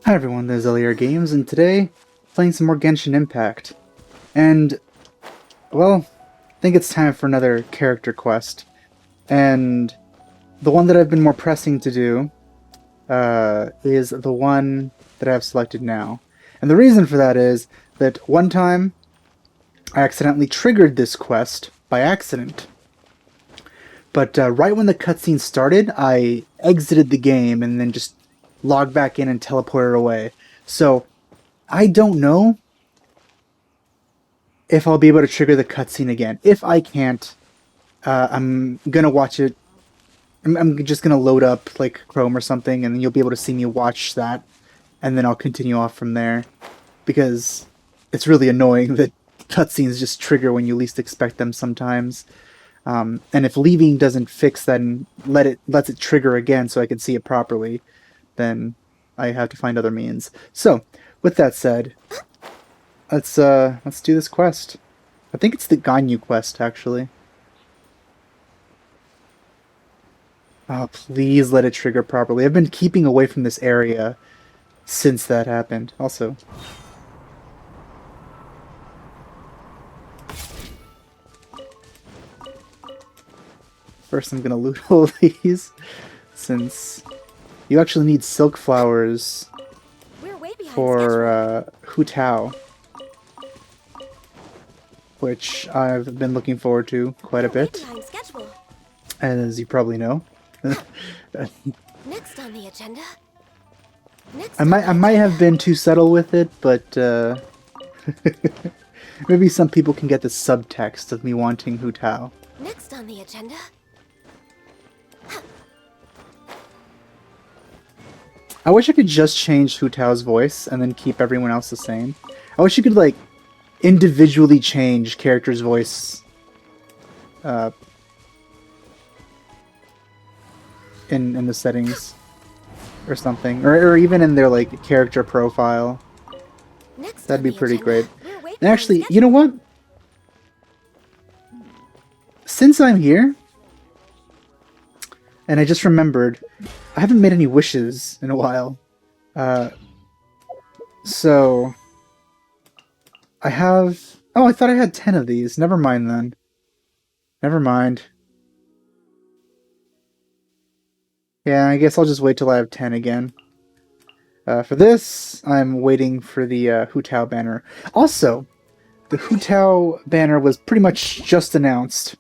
Hi everyone, this is LAR Games, and today, playing some more Genshin Impact. And, well, I think it's time for another character quest. And the one that I've been more pressing to do is the one that I've selected now. And the reason for that is that one time, I accidentally triggered this quest by accident. But right when the cutscene started, I exited the game and then just logged back in and teleported away. So, I don't know if I'll be able to trigger the cutscene again. If I can't, I'm gonna watch it. I'm just gonna load up like Chrome or something, and then you'll be able to see me watch that, and then I'll continue off from there. Because it's really annoying that cutscenes just trigger when you least expect them sometimes. And if leaving doesn't fix that and lets it trigger again so I can see it properly, then I have to find other means. So, with that said, let's do this quest. I think it's the Ganyu quest, actually. Oh, please let it trigger properly. I've been keeping away from this area since that happened. Also, first I'm gonna loot all these, since you actually need silk flowers for Hu Tao, which I've been looking forward to quite a bit, as you probably know. Next on the agenda. I might have been too subtle with it, but maybe some people can get the subtext of me wanting Hu Tao. Next on the agenda. I wish I could just change Hu Tao's voice and then keep everyone else the same. I wish you could like individually change character's voice in the settings or something, or even in their like character profile. Next That'd be on the pretty agenda. great. We're way And behind actually, schedule. you know what? Since I'm here, and I just remembered, I haven't made any wishes in a while. So I have... Oh, I thought I had 10 of these. Never mind then. Never mind. Yeah, I guess I'll just wait till I have 10 again. For this, I'm waiting for the Hu Tao banner. Also, the Hu Tao banner was pretty much just announced.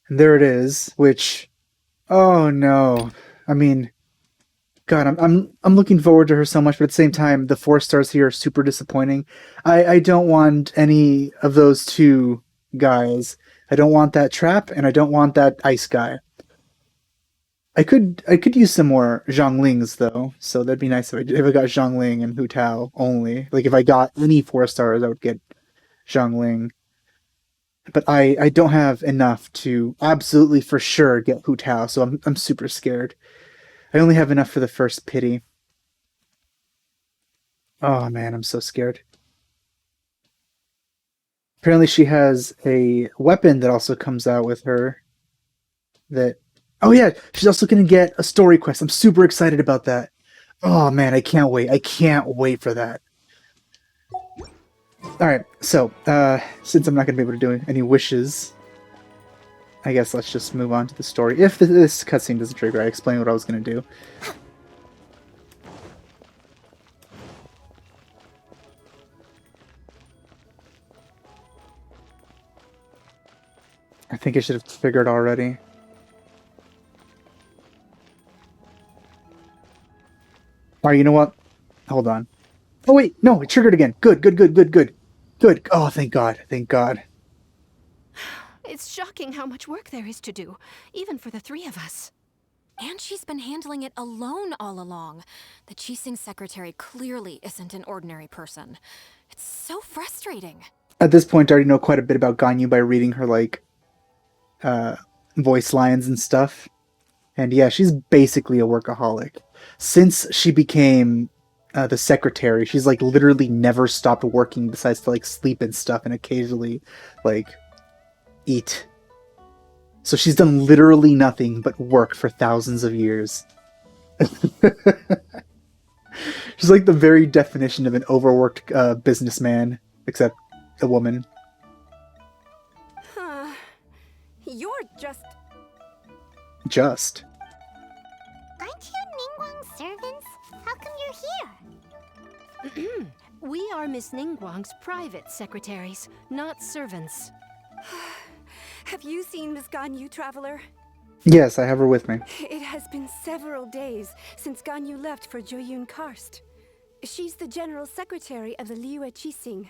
And there it is, which... Oh no. I mean... God, I'm looking forward to her so much, but at the same time, the 4 stars here are super disappointing. I don't want any of those two guys. I don't want that trap, and I don't want that ice guy. I could use some more Zhonglings though, so that'd be nice if I got Zhongling and Hu Tao only. Like if I got any 4 stars, I would get Zhongling. But I don't have enough to absolutely for sure get Hu Tao, so I'm super scared. I only have enough for the first pity. Oh man, I'm so scared. Apparently she has a weapon that also comes out with her that... Oh yeah, she's also gonna get a story quest. I'm super excited about that. Oh man, I can't wait. I can't wait for that. Alright, so, since I'm not gonna be able to do any wishes, I guess let's just move on to the story. If this cutscene doesn't trigger, I explain what I was gonna do. I think I should have figured already. Alright, you know what? Hold on. Oh wait, no, it triggered again. Good, good, good, good, good. Good. Oh, thank God, thank God. It's shocking how much work there is to do, even for the 3 of us. And she's been handling it alone all along. The Qixing secretary clearly isn't an ordinary person. It's so frustrating. At this point, I already know quite a bit about Ganyu by reading her, like, voice lines and stuff. And yeah, she's basically a workaholic. Since she became the secretary, she's like literally never stopped working besides to like sleep and stuff and occasionally like eat. So she's done literally nothing but work for thousands of years. She's like the very definition of an overworked businessman, except a woman. Huh. You're just... Just. Aren't you Ningguang's servants? How come you're here? We are Miss Ningguang's private secretaries, not servants. Have you seen Miss Ganyu, Traveler? Yes, I have her with me. It has been several days since Ganyu left for Joyun Karst. She's the general secretary of the Liyue Qixing.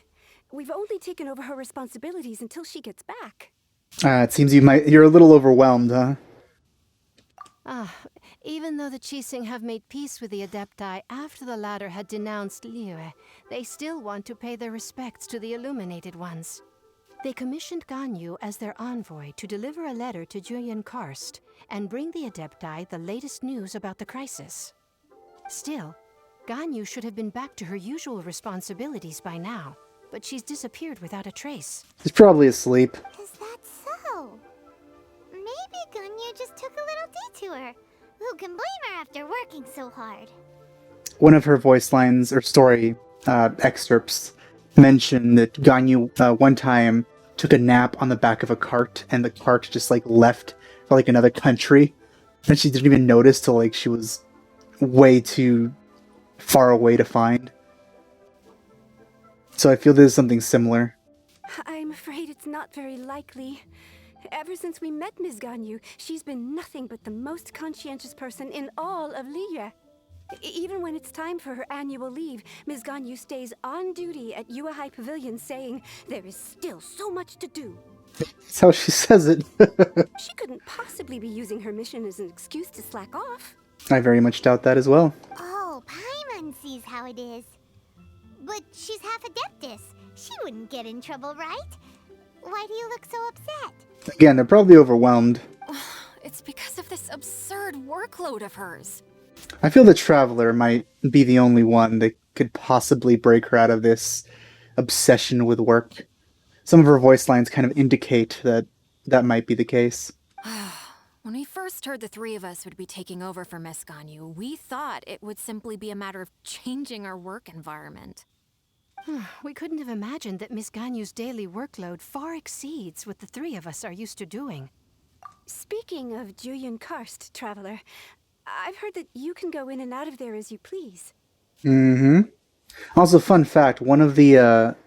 We've only taken over her responsibilities until she gets back. It seems you're a little overwhelmed, huh? Even though the Qixing have made peace with the Adepti after the latter had denounced Liyue, they still want to pay their respects to the Illuminated Ones. They commissioned Ganyu as their envoy to deliver a letter to Joyun Karst and bring the Adepti the latest news about the crisis. Still, Ganyu should have been back to her usual responsibilities by now, but she's disappeared without a trace. She's probably asleep. Is that so? Maybe Ganyu just took a little detour. Who can blame her after working so hard? One of her voice lines or story excerpts mentioned that Ganyu one time took a nap on the back of a cart, and the cart just like left for like another country, and she didn't even notice till like she was way too far away to find. So I feel there's something similar. I'm afraid it's not very likely. Ever since we met Ms. Ganyu, she's been nothing but the most conscientious person in all of Liyue. Even when it's time for her annual leave, Ms. Ganyu stays on duty at Yuehai Pavilion saying, "There is still so much to do." That's how she says it. She couldn't possibly be using her mission as an excuse to slack off. I very much doubt that as well. Oh, Paimon sees how it is. But she's half Adeptus. She wouldn't get in trouble, right? Why do you look so upset? Again, they're probably overwhelmed. It's because of this absurd workload of hers. I feel the Traveler might be the only one that could possibly break her out of this obsession with work. Some of her voice lines kind of indicate that that might be the case. When we first heard the three of us would be taking over for Miss Ganyu, we thought it would simply be a matter of changing our work environment. We couldn't have imagined that Miss Ganyu's daily workload far exceeds what the three of us are used to doing. Speaking of Joyun Karst, Traveler, I've heard that you can go in and out of there as you please. Mm-hmm. Also, fun fact, one of the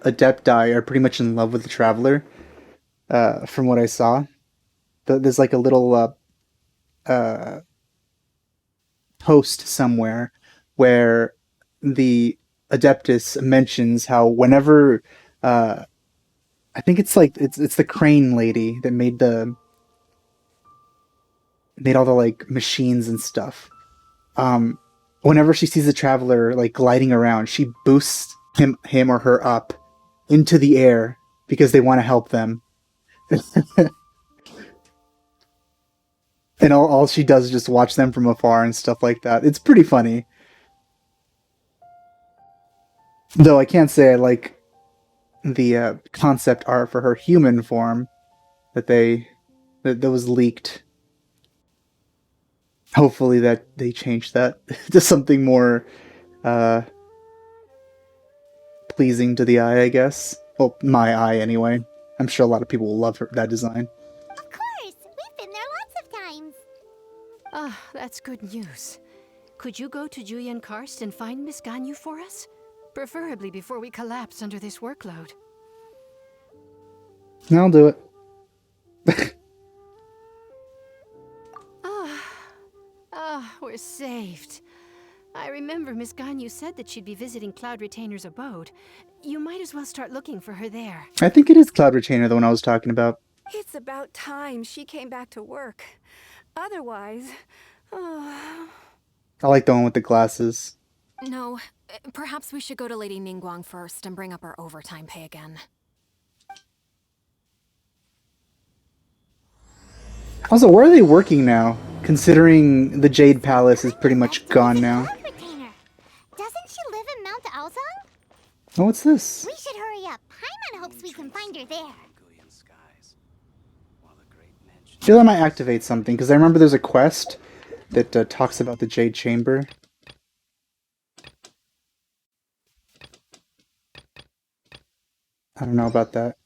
Adepti are pretty much in love with the Traveler, from what I saw. There's like a little post somewhere where the Adeptus mentions how whenever I think it's like it's the crane lady that made all the like machines and stuff. Whenever she sees the Traveler like gliding around, she boosts him or her up into the air because they want to help them. And all she does is just watch them from afar and stuff like that. It's pretty funny. Though I can't say I like the concept art for her human form that was leaked. Hopefully that they change that to something more pleasing to the eye, I guess. Well, my eye anyway. I'm sure a lot of people will love that design. Of course! We've been there lots of times! Ah, that's good news. Could you go to Joyun Karst and find Miss Ganyu for us? Preferably before we collapse under this workload. I'll do it. We're saved. I remember Miss Ganyu said that she'd be visiting Cloud Retainer's abode. You might as well start looking for her there. I think it is Cloud Retainer, the one I was talking about. It's about time she came back to work. Otherwise... Oh... I like the one with the glasses. No, perhaps we should go to Lady Ningguang first and bring up our overtime pay again. Also, where are they working now? Considering the Jade Palace is pretty much gone now. Retainer. Doesn't she live in Mount Aozong? Oh, what's this? We should hurry up. Paimon hopes we can find her there. I feel I might activate something, because I remember there's a quest that talks about the Jade Chamber. I don't know about that.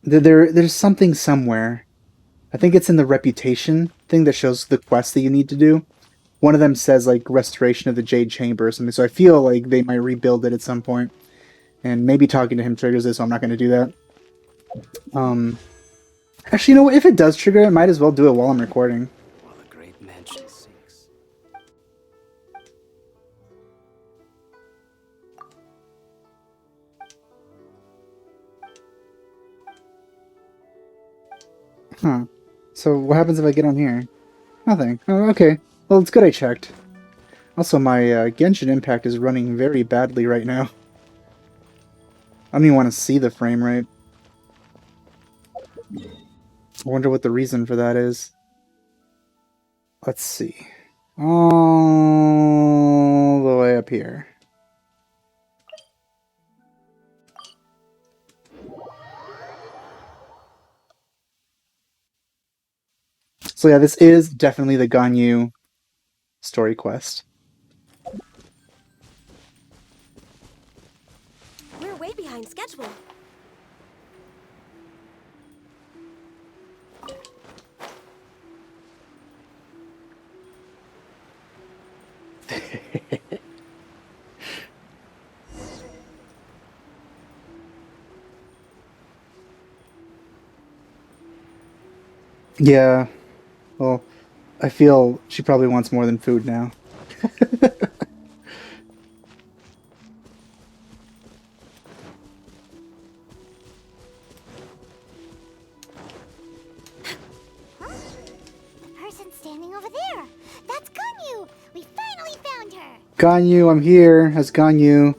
There's something somewhere. I think it's in the reputation thing that shows the quest that you need to do. One of them says like restoration of the Jade Chamber or something, so I feel like they might rebuild it at some point. And maybe talking to him triggers it, so I'm not going to do that. Actually, you know what? If it does trigger it, I might as well do it while I'm recording. While a great mansion sinks. Huh. So what happens if I get on here? Nothing. Oh, okay. Well, it's good I checked. Also, my Genshin Impact is running very badly right now. I don't even want to see the frame rate. I wonder what the reason for that is. Let's see. All the way up here. So yeah, this is definitely the Ganyu story quest. We're way behind schedule. Yeah, well, I feel she probably wants more than food now. The person standing over there. That's Ganyu. We finally found her. Ganyu, I'm here as Ganyu.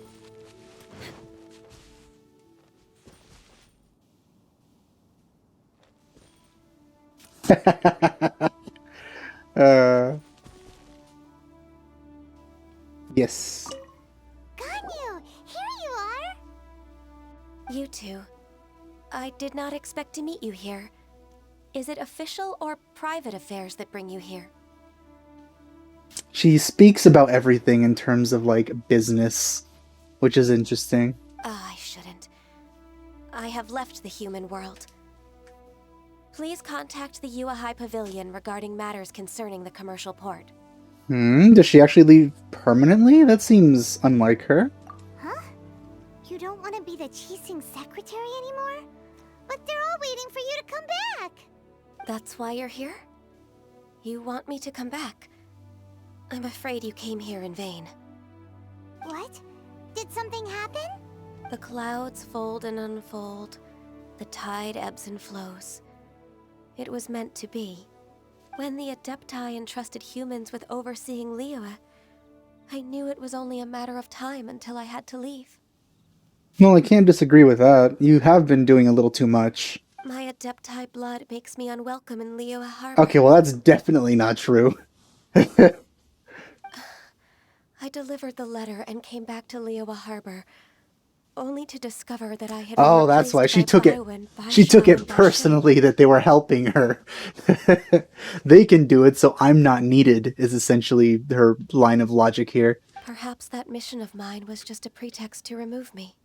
uh, yes. Ganyu, here you are. You two. I did not expect to meet you here. Is it official or private affairs that bring you here? She speaks about everything in terms of like business, which is interesting. I shouldn't. I have left the human world. Please contact the Yua High Pavilion regarding matters concerning the commercial port. Does she actually leave permanently? That seems unlike her. Huh? You don't want to be the Qixing secretary anymore? But they're all waiting for you to come back. That's why you're here? You want me to come back? I'm afraid you came here in vain. What? Did something happen? The clouds fold and unfold. The tide ebbs and flows. It was meant to be. When the Adepti entrusted humans with overseeing Liyue, I knew it was only a matter of time until I had to leave. Well, I can't disagree with that. You have been doing a little too much. My Adepti blood makes me unwelcome in Liyue Harbor. Okay, well that's definitely not true. I delivered the letter and came back to Liyue Harbor, only to discover that I had Oh, been that's why she replaced took by it. Baiwen, She took Baishan, it and Baishe. personally that they were helping her. They can do it, so I'm not needed. Is essentially her line of logic here. Perhaps that mission of mine was just a pretext to remove me.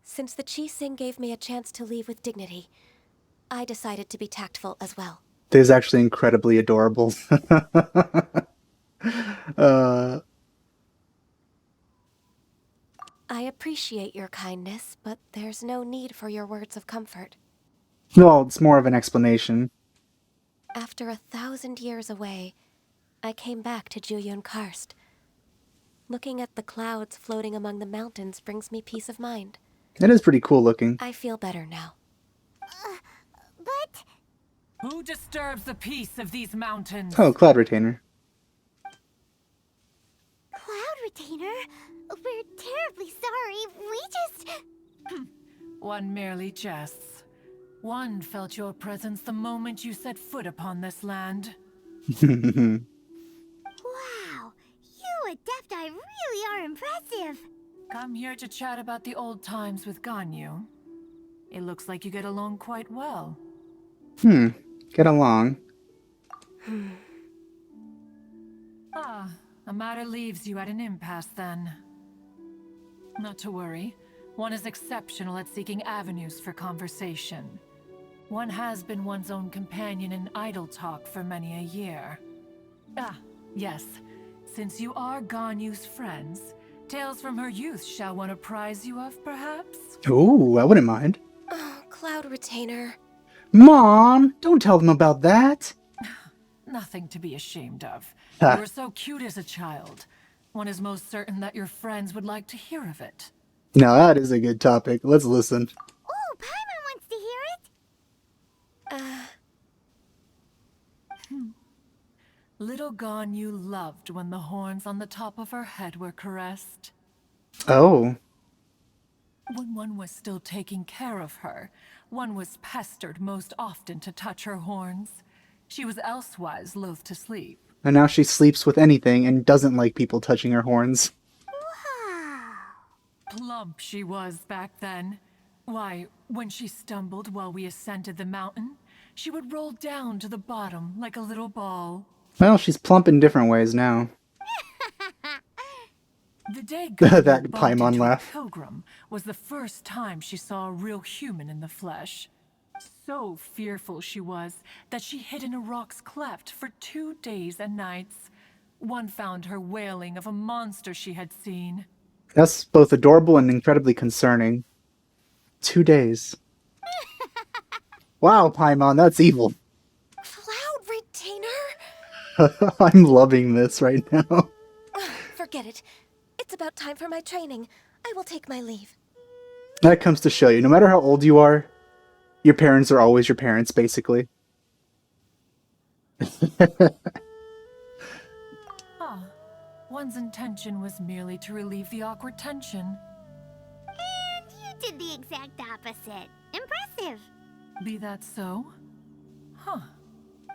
Since the Qixing gave me a chance to leave with dignity, I decided to be tactful as well. This is actually incredibly adorable. I appreciate your kindness, but there's no need for your words of comfort. Well, it's more of an explanation. After 1,000 years away, I came back to Juyun Karst. Looking at the clouds floating among the mountains brings me peace of mind. It is pretty cool looking. I feel better now. But Who disturbs the peace of these mountains? Oh, Cloud Retainer. Cloud Retainer, we're terribly sorry. We just... One merely jests. One felt your presence the moment you set foot upon this land. Wow, you Adepti really are impressive. Come here to chat about the old times with Ganyu. It looks like you get along quite well. Get along. Ah, a matter leaves you at an impasse then. Not to worry. one is exceptional at seeking avenues for conversation. One has been one's own companion in idle talk for many a year. Ah, yes. Since you are Ganyu's friends, tales from her youth shall one apprise you of, perhaps? Ooh, I wouldn't mind. Oh, Cloud Retainer. Mom, don't tell them about that. Nothing to be ashamed of. Ha. You were so cute as a child. One is most certain that your friends would like to hear of it. Now that is a good topic. Let's listen. Oh, Paimon wants to hear it. Little Ganyu loved when the horns on the top of her head were caressed. Oh. When one was still taking care of her, one was pestered most often to touch her horns. She was elsewise loath to sleep. And now she sleeps with anything and doesn't like people touching her horns. Wow. Plump she was back then. Why, when she stumbled while we ascended the mountain, she would roll down to the bottom like a little ball. Well, she's plump in different ways now. The day That Ganyu bumped Paimon into a laugh. pilgrim was the first time she saw a real human in the flesh. So fearful she was that she hid in a rock's cleft for 2 days and nights. One found her wailing of a monster she had seen. That's both adorable and incredibly concerning. 2 days. Wow, Paimon, that's evil. Cloud Retainer? I'm loving this right now. Forget it. It's about time for my training. I will take my leave. That comes to show you, no matter how old you are, your parents are always your parents, basically. Ah, one's intention was merely to relieve the awkward tension. And you did the exact opposite. Impressive. Be that so? Huh.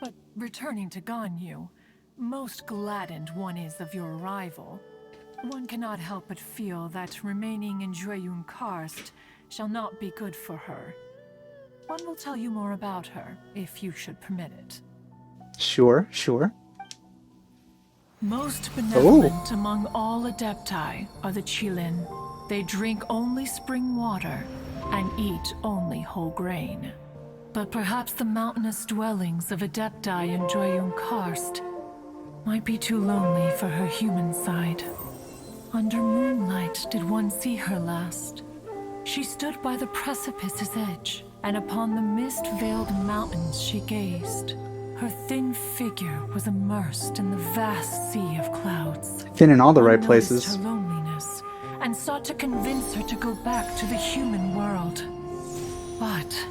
But returning to Ganyu, most gladdened one is of your arrival. One cannot help but feel that remaining in Jueyun Karst shall not be good for her. One will tell you more about her, if you should permit it. Sure, sure. Most benevolent among all Adepti are the Qilin. They drink only spring water and eat only whole grain. But perhaps the mountainous dwellings of Adepti in Jueyun Karst might be too lonely for her human side. Under moonlight did one see her last. She stood by the precipice's edge, and upon the mist-veiled mountains she gazed. Her thin figure was immersed in the vast sea of clouds. Thin in all the One right noticed places. her loneliness and sought to convince her to go back to the human world. But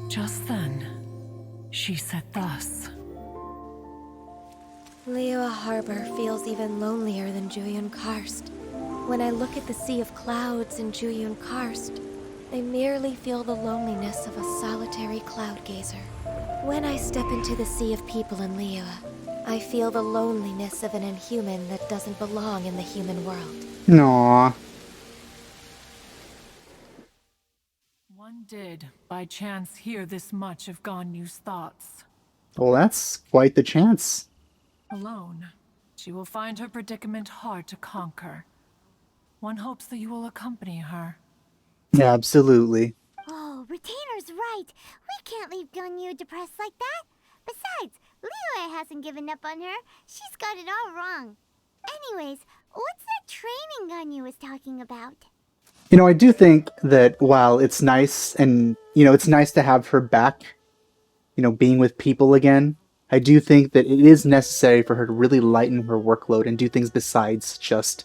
just then, she said thus. Liyue Harbor feels even lonelier than Jueyun Karst. When I look at the sea of clouds in Jueyun Karst, I merely feel the loneliness of a solitary cloud gazer. When I step into the sea of people in Liyue, I feel the loneliness of an inhuman that doesn't belong in the human world. Aww. One did, by chance, hear this much of Ganyu's thoughts. Well, that's quite the chance. Alone, she will find her predicament hard to conquer. One hopes that you will accompany her. Absolutely. Oh, Retainer's right. We can't leave Ganyu depressed like that. Besides, Liyue hasn't given up on her. She's got it all wrong. Anyways, what's that training Ganyu was talking about? You know, I do think that while it's nice and, it's nice to have her back, being with people again, I do think that it is necessary for her to really lighten her workload and do things besides just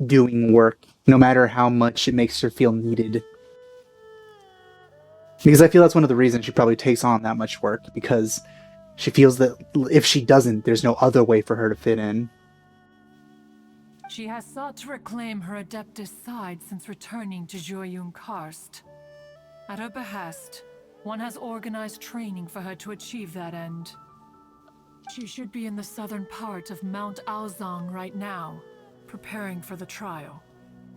doing work, no matter how much it makes her feel needed. Because I feel that's one of the reasons she probably takes on that much work, because she feels that if she doesn't, there's no other way for her to fit in. She has sought to reclaim her Adeptus side since returning to Jueyun Karst. At her behest, one has organized training for her to achieve that end. She should be in the southern part of Mount Aozang right now, preparing for the trial.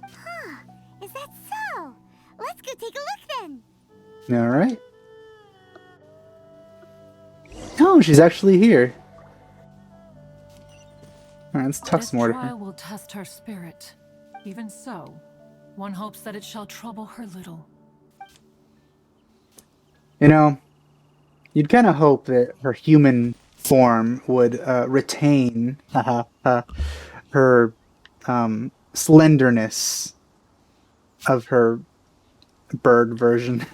Huh, is that so? Let's go take a look then. Alright. Oh, she's actually here. Alright, let's talk This some more to her. trial will test her spirit. Even so, One hopes that it shall trouble her little. You know, you'd kind of hope that her human form would retain her slenderness of her bird version.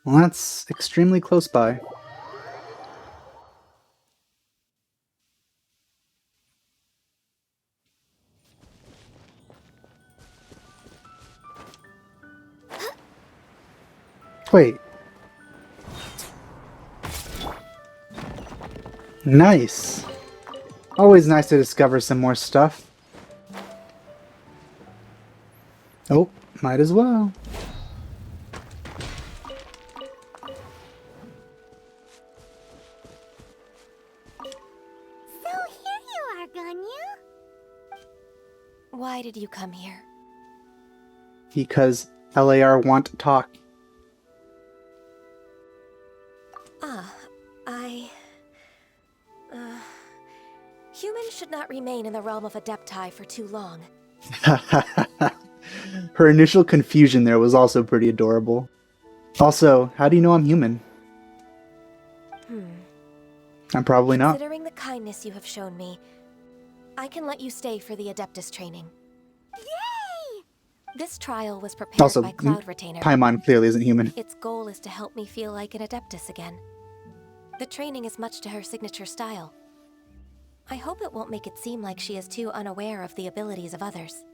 Well, that's extremely close by. Wait. Nice. Always nice to discover some more stuff. Oh, might as well. So here you are, Ganyu. Why did you come here? Because LAR want to talk. Humans should not remain in the realm of Adepti for too long. Her initial confusion there was also pretty adorable. Also, how do you know I'm human? I'm probably not. Considering the kindness you have shown me, I can let you stay for the Adeptus training. Yay! This trial was prepared Also, by Cloud Retainer. Paimon clearly isn't human. Its goal is to help me feel like an Adeptus again. The training is much to her signature style. I hope it won't make it seem like she is too unaware of the abilities of others.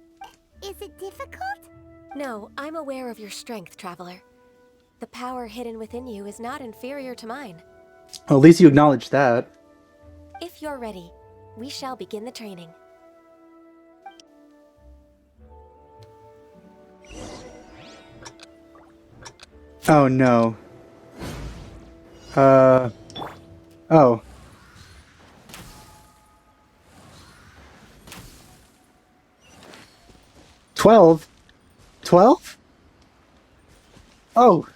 Is it difficult? No, I'm aware of your strength, Traveler. The power hidden within you is not inferior to mine. Well, at least you acknowledge that. If you're ready, we shall begin the training. Oh no. Oh. 12? 12? Oh.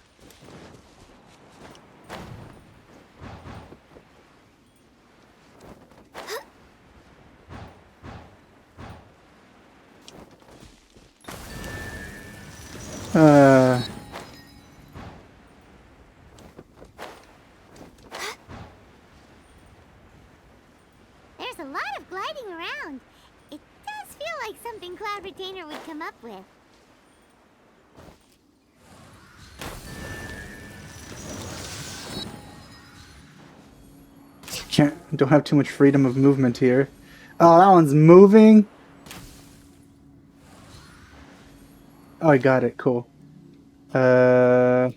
There's a lot of gliding around. It does feel like something Cloud Retainer would come up with. Don't have too much freedom of movement here. Oh, that one's moving. Oh, I got it. Cool. Oh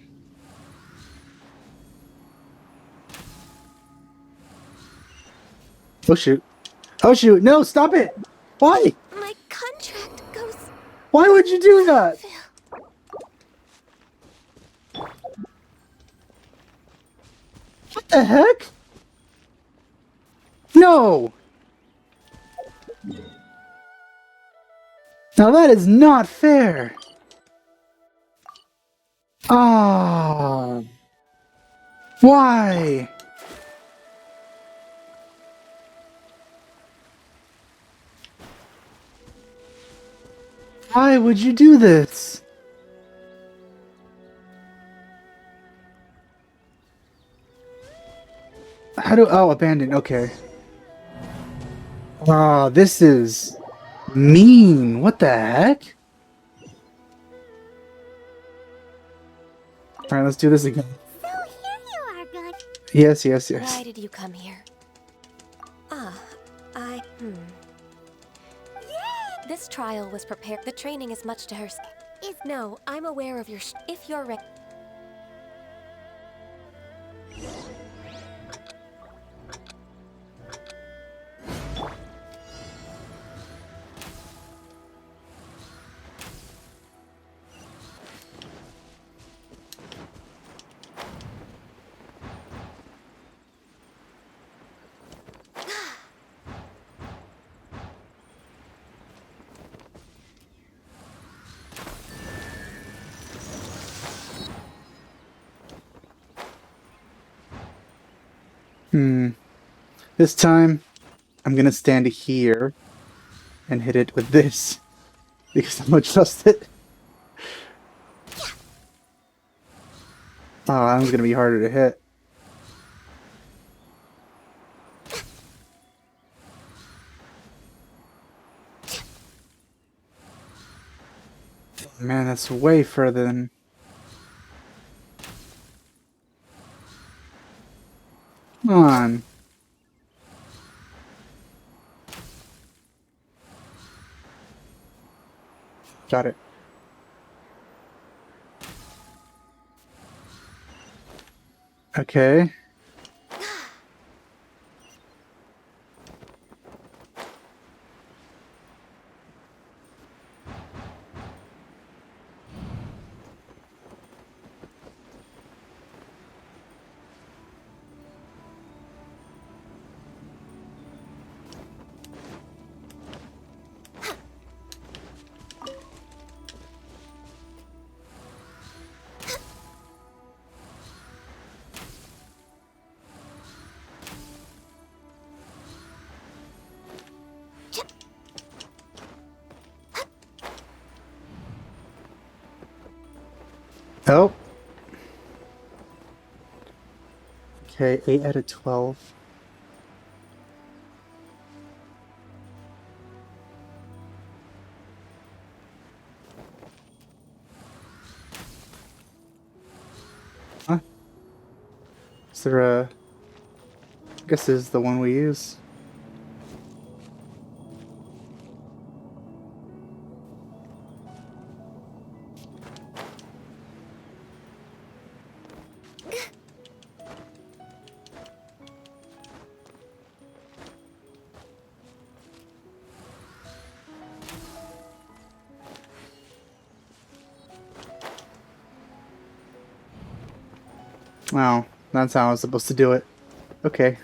shoot. Oh shoot. No, stop it. Why? My contract goes... Why would you do that? What the heck? No! Now that is not fair! Ah! Why? Why would you do this? How do... Oh, abandon. Okay. Ah, this is mean. What the heck? Alright, let's do this again. So here you are, Gun. Yes. Why did you come here? This trial was prepared. The training is much to her... No, I'm aware of your... If you're ready... This time, I'm gonna stand here and hit it with this because I'm gonna trust it. Oh, that one's gonna be harder to hit. Man, that's way further than... Come on. Got it. Okay. Oh. Okay, 8 out of 12. Huh? Is there a... I guess this is the one we use. Oh, that's how I was supposed to do it. Okay.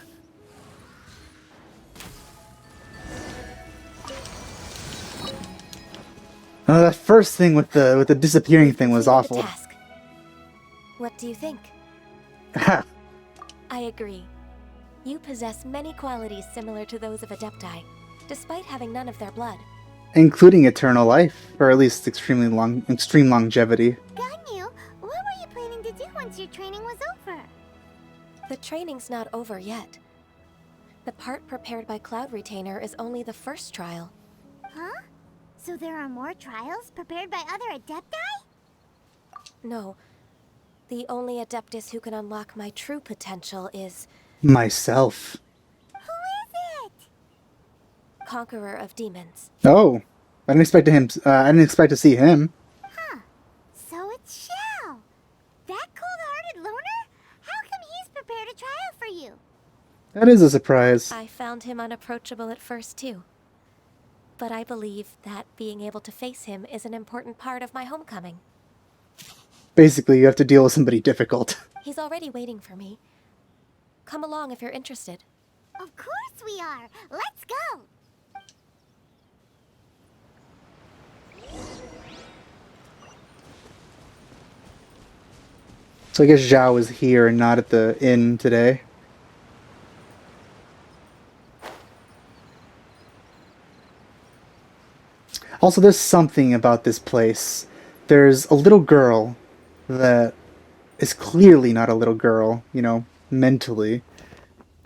That first thing with the disappearing thing was Completed the awful. task. What do you think? Ha! I agree. You possess many qualities similar to those of Adepti, despite having none of their blood. Including eternal life, or at least extreme longevity. Ganyu, what were you planning to do once your training was over? The training's not over yet. The part prepared by Cloud Retainer is only the first trial. Huh? So there are more trials prepared by other Adepti? No. The only Adeptus who can unlock my true potential is Myself. Who is it? Conqueror of Demons. Oh, I didn't expect him. I didn't expect to see him. Huh. So it's Xiao. That cold-hearted loner? How come he's prepared a trial for you? That is a surprise. I found him unapproachable at first, too. But I believe that being able to face him is an important part of my homecoming. Basically, you have to deal with somebody difficult. He's already waiting for me. Come along if you're interested. Of course we are. Let's go. So I guess Zhao is here and not at the inn today. Also, there's something about this place. There's a little girl that is clearly not a little girl, you know, mentally.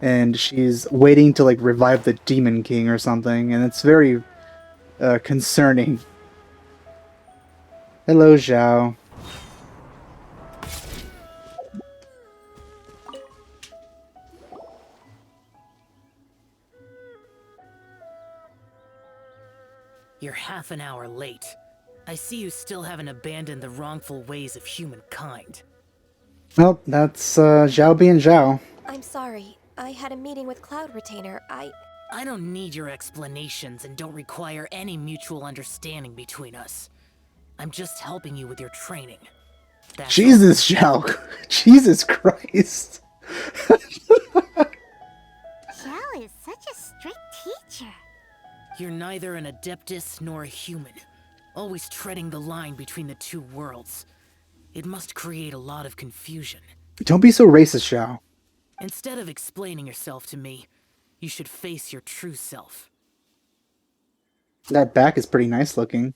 And she's waiting to, like, revive the Demon King or something, and it's very concerning. Hello, Zhao. You're half an hour late. I see you still haven't abandoned the wrongful ways of humankind. Well, that's Zhao being Zhao. I'm sorry. I had a meeting with Cloud Retainer. I don't need your explanations and don't require any mutual understanding between us. I'm just helping you with your training. That's all. Jesus, Zhao. Jesus Christ. Xiao is such a strict teacher. You're neither an Adeptus nor a human, always treading the line between the two worlds. It must create a lot of confusion. Don't be so racist, Zhao. Instead of explaining yourself to me, you should face your true self. That back is pretty nice looking.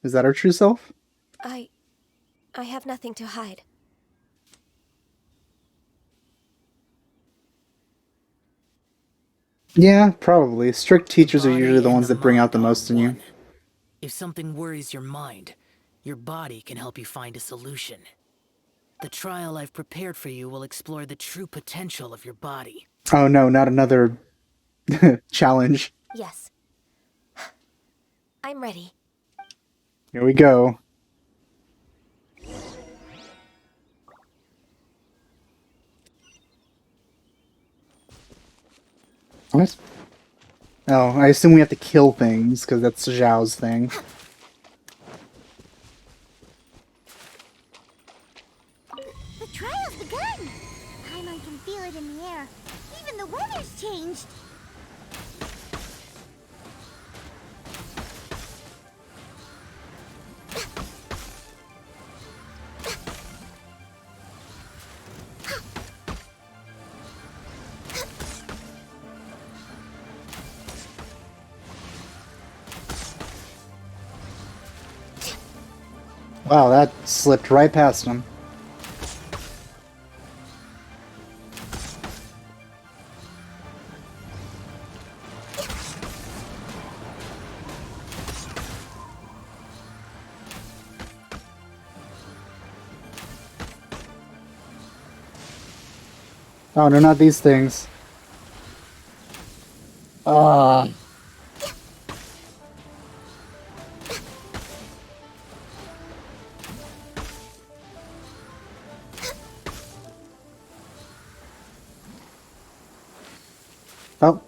Is that her true self? I have nothing to hide. Yeah, probably. Strict teachers are The usually body the and ones the that bring out mind the are most in you. one. If something worries your mind, your body can help you find a solution. The trial I've prepared for you will explore the true potential of your body. Oh no, not another challenge. Yes. I'm ready. Here we go. What? Oh, I assume we have to kill things, because that's Zhao's thing. The trial's begun! Paimon can feel it in the air. Even the weather's changed. Wow, that slipped right past him. Oh, no, not these things. Ah. Oh.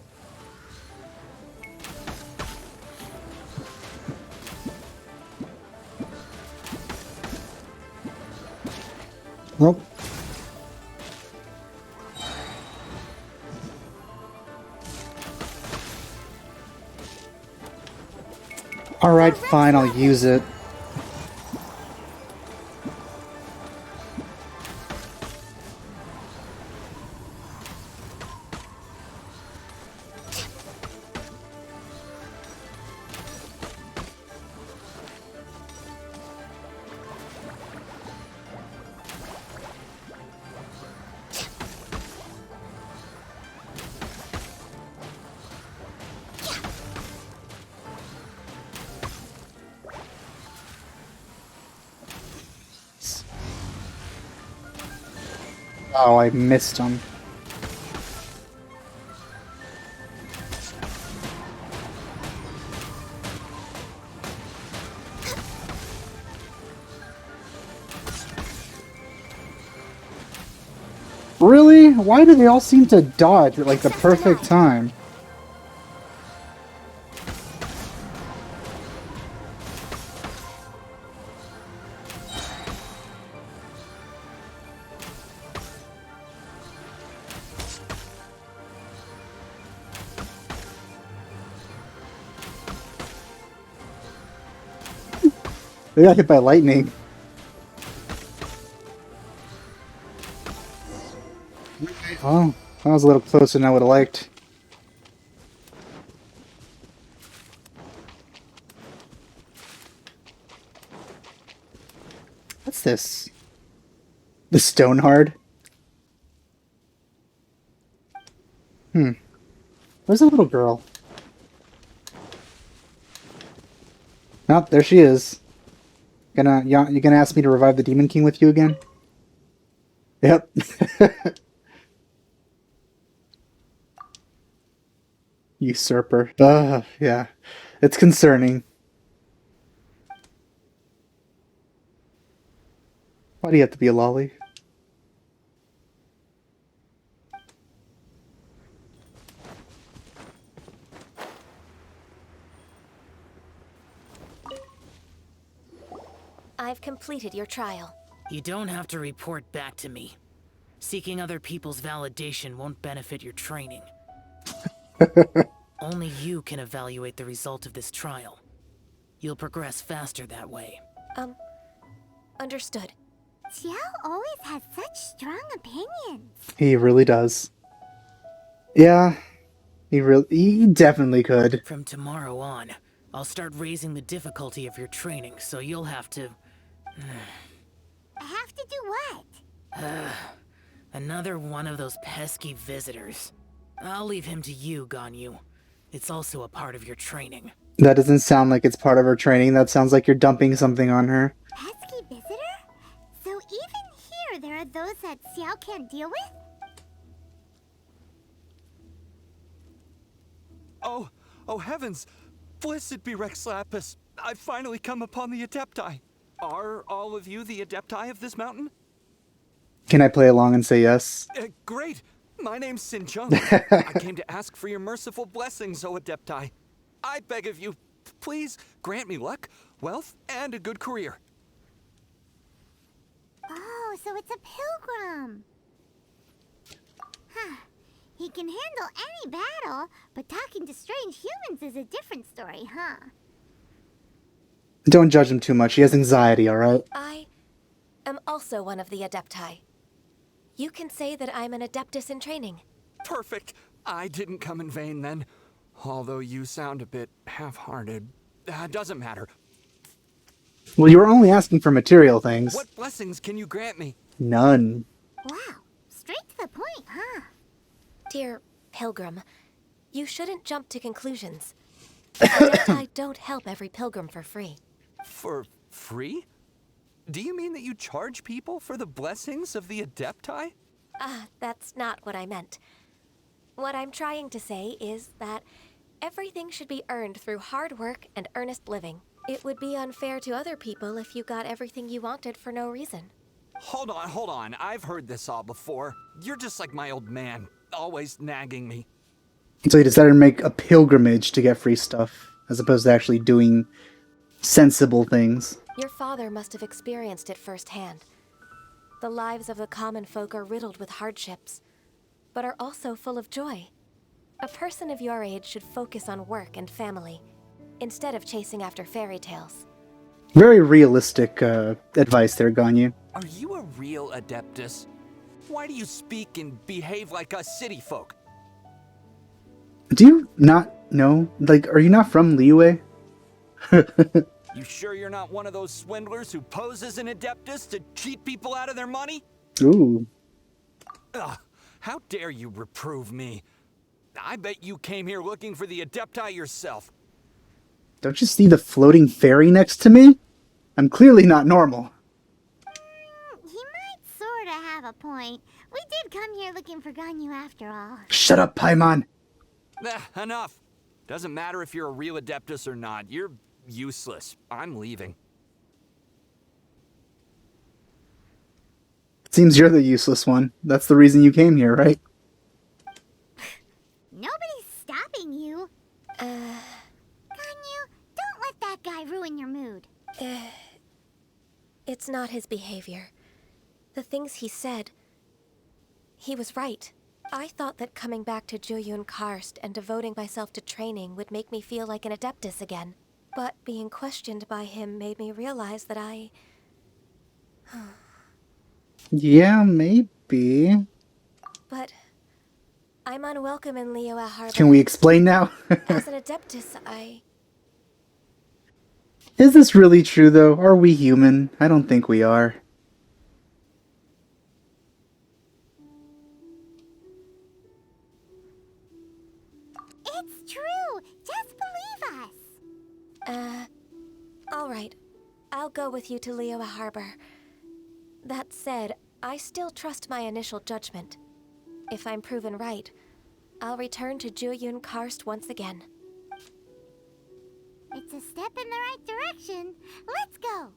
Nope. Alright, fine, I'll use it. Oh, I missed him. Really? Why do they all seem to dodge at like the perfect time? They got hit by lightning. Oh, that was a little closer than I would have liked. What's this? The Stonehard? Where's the little girl? Oh, there she is. You gonna ask me to revive the Demon King with you again? Yep. Usurper. Yeah. It's concerning. Why do you have to be a lolly? I've completed your trial. You don't have to report back to me. Seeking other people's validation won't benefit your training. Only you can evaluate the result of this trial. You'll progress faster that way. Understood. Xiao always has such strong opinions. He really does. Yeah, he definitely could. From tomorrow on, I'll start raising the difficulty of your training, so you'll have to... I have to do what? Another one of those pesky visitors. I'll leave him to you, Ganyu. It's also a part of your training. That doesn't sound like it's part of her training. That sounds like you're dumping something on her. Pesky visitor? So even here there are those that Xiao can't deal with? Oh heavens! Blessed be Rex Lapis! I've finally come upon the Adepti. Are all of you the Adepti of this mountain? Can I play along and say yes? Great! My name's Sin Chung. I came to ask for your merciful blessings, O Adepti. I beg of you, please grant me luck, wealth, and a good career. Oh, so it's a pilgrim. Huh. He can handle any battle, but talking to strange humans is a different story, huh? Don't judge him too much. He has anxiety, alright? I am also one of the Adepti. You can say that I'm an Adeptus in training. Perfect. I didn't come in vain then. Although you sound a bit half-hearted. Doesn't matter. Well, you were only asking for material things. What blessings can you grant me? None. Wow, straight to the point, huh? Dear Pilgrim, you shouldn't jump to conclusions. Adepti don't help every pilgrim for free. For free? Do you mean that you charge people for the blessings of the Adepti? That's not what I meant. What I'm trying to say is that everything should be earned through hard work and earnest living. It would be unfair to other people if you got everything you wanted for no reason. Hold on. I've heard this all before. You're just like my old man, always nagging me. So he decided to make a pilgrimage to get free stuff, as opposed to actually doing sensible things. Your father must have experienced it firsthand. The lives of the common folk are riddled with hardships, but are also full of joy. A person of your age should focus on work and family, instead of chasing after fairy tales. Very realistic advice there, Ganyu. Are you a real Adeptus? Why do you speak and behave like us city folk? Do you not know? Like, are you not from Liyue? You sure you're not one of those swindlers who pose as an Adeptus to cheat people out of their money? Ooh. Ugh, how dare you reprove me? I bet you came here looking for the Adepti yourself. Don't you see the floating fairy next to me? I'm clearly not normal. He might sorta have a point. We did come here looking for Ganyu after all. Shut up, Paimon! Enough. Doesn't matter if you're a real Adeptus or not. You're useless. I'm leaving. Seems you're the useless one. That's the reason you came here, right? Nobody's stopping you. Ganyu, don't let that guy ruin your mood. It's not his behavior. The things he said, he was right. I thought that coming back to Jueyun Karst and devoting myself to training would make me feel like an Adeptus again. But being questioned by him made me realize that Yeah, maybe. But I'm unwelcome in Liyue Harbor. Can we explain now? As an Adeptus, Is this really true, though? Are we human? I don't think we are. It's true. Just believe us. Alright. I'll go with you to Liyue Harbor. That said, I still trust my initial judgment. If I'm proven right, I'll return to Jueyun Karst once again. It's a step in the right direction. Let's go.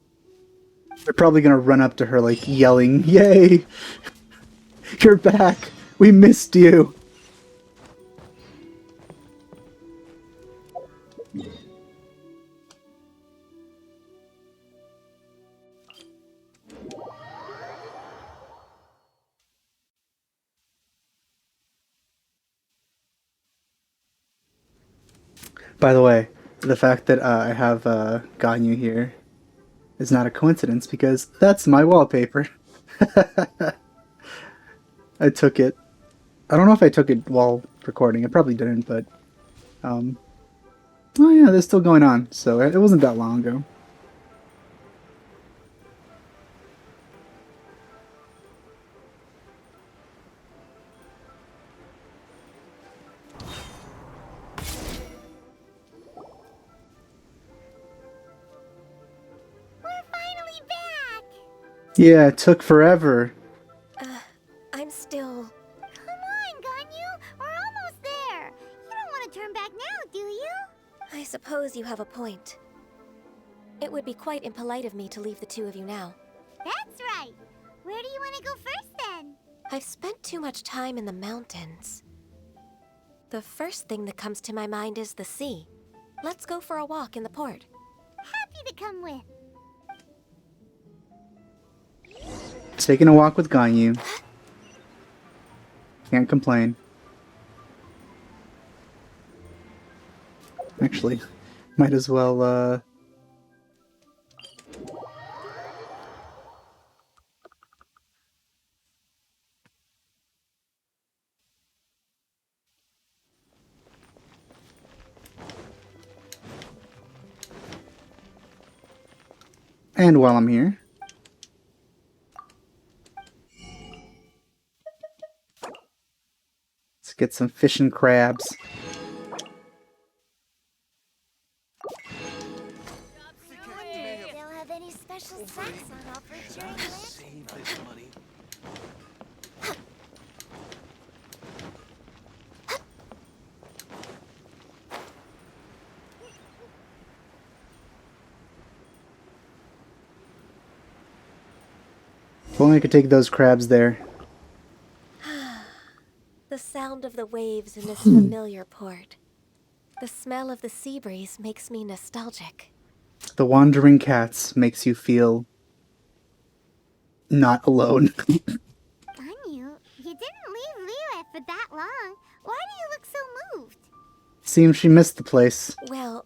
They're probably gonna run up to her, like, yelling, "Yay! You're back! We missed you!" By the way, the fact that I have Ganyu here is not a coincidence, because that's my wallpaper. I took it. I don't know if I took it while recording. I probably didn't, but oh yeah, they're still going on, so it wasn't that long ago. We're finally back! Yeah, it took forever. I'm still... Come on, Ganyu! We're almost there! You don't want to turn back now, do you? I suppose you have a point. It would be quite impolite of me to leave the two of you now. That's right! Where do you want to go first, then? I've spent too much time in the mountains. The first thing that comes to my mind is the sea. Let's go for a walk in the port. Happy to come with. Taking a walk with Ganyu. Can't complain. Actually, might as well, And while I'm here, let's get some fish and crabs. They'll have any special snacks on offer during lunch. Save this money. If only I could take those crabs there. The sound of the waves in this familiar port. The smell of the sea breeze makes me nostalgic. The wandering cats makes you feel not alone. Ganyu, you didn't leave Liyue for that long. Why do you look so moved? Seems she missed the place. Well,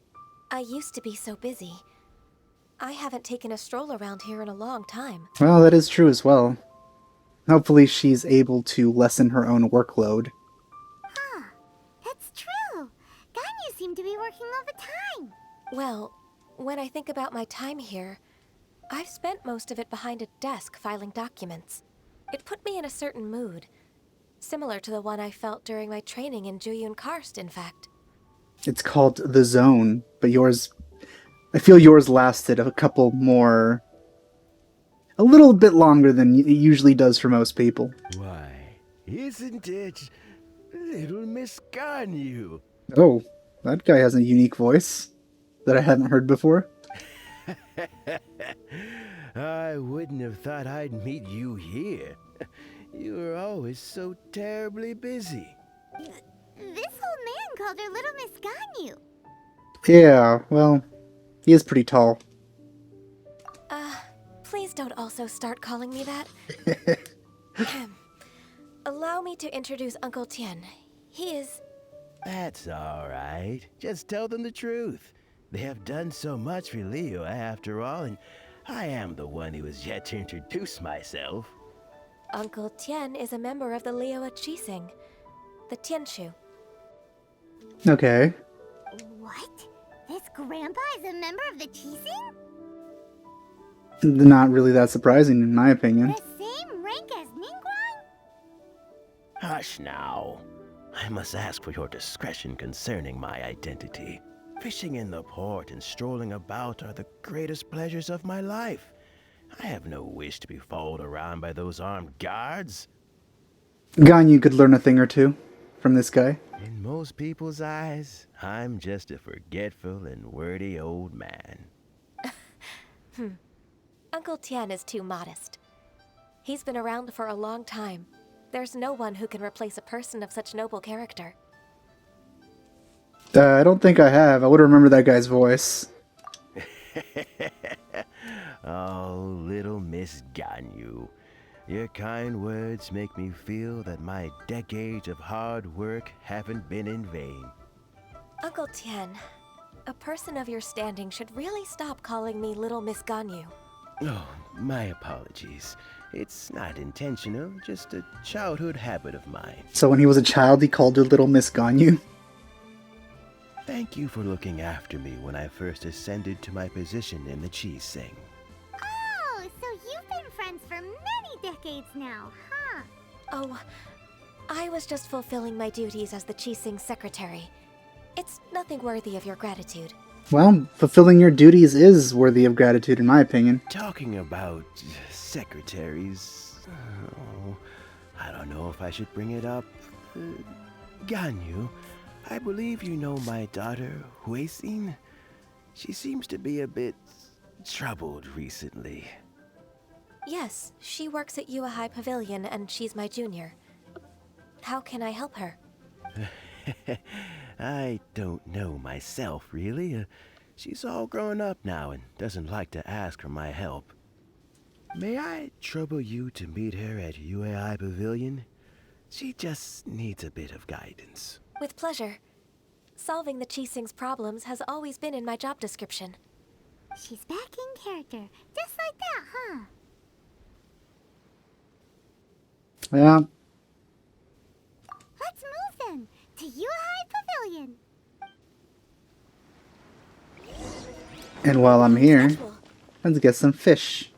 I used to be so busy. I haven't taken a stroll around here in a long time. Well, that is true as well. Hopefully she's able to lessen her own workload. Huh. That's true. Ganyu seemed to be working all the time. Well, when I think about my time here, I've spent most of it behind a desk filing documents. It put me in a certain mood, similar to the one I felt during my training in Juyun Karst, in fact. It's called The Zone, but yours... I feel yours lasted a couple more... a little bit longer than it usually does for most people. Why, isn't it little Miss Ganyu? Oh, that guy has a unique voice that I hadn't heard before. I wouldn't have thought I'd meet you here. You were always so terribly busy. This old man called her Little Miss Ganyu. Yeah, well, he is pretty tall. Please don't also start calling me that. Allow me to introduce Uncle Tien. He is... That's all right. Just tell them the truth. They have done so much for Liyue after all, and I am the one who has yet to introduce myself. Uncle Tien is a member of the Liyue Qixing, the Tianshu. Okay. What? This grandpa is a member of the Qixing? Not really that surprising, in my opinion. The same rank as Ningguang? Hush now. I must ask for your discretion concerning my identity. Fishing in the port and strolling about are the greatest pleasures of my life. I have no wish to be followed around by those armed guards. Ganyu could learn a thing or two from this guy. In most people's eyes, I'm just a forgetful and wordy old man. Uncle Tien is too modest. He's been around for a long time. There's no one who can replace a person of such noble character. I don't think I have. I would remember that guy's voice. Oh, little Miss Ganyu. Your kind words make me feel that my decades of hard work haven't been in vain. Uncle Tien, a person of your standing should really stop calling me Little Miss Ganyu. Oh, my apologies. It's not intentional, just a childhood habit of mine. So when he was a child, he called her Little Miss Ganyu. Thank you for looking after me when I first ascended to my position in the cheese sing. Oh, so you've been friends for many decades now, huh? Oh, I was just fulfilling my duties as the Qixing secretary. It's nothing worthy of your gratitude. Well, fulfilling your duties is worthy of gratitude, in my opinion. Talking about secretaries, oh, I don't know if I should bring it up. Ganyu, I believe you know my daughter, Huixin. She seems to be a bit troubled recently. Yes, she works at Yua High Pavilion and she's my junior. How can I help her? I don't know myself, really. She's all grown up now and doesn't like to ask for my help. May I trouble you to meet her at UAI Pavilion? She just needs a bit of guidance. With pleasure. Solving the Qixing's problems has always been in my job description. She's back in character, just like that, huh? Yeah. Let's move then, to High Pavilion. And while I'm here, Schedule. let's get some fish.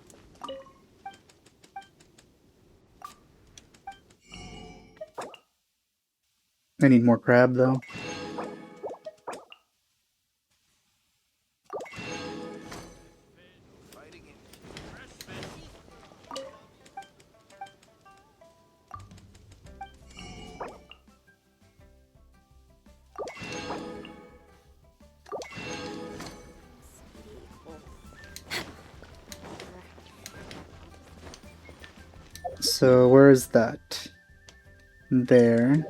I need more crab, though. So, where is that? There.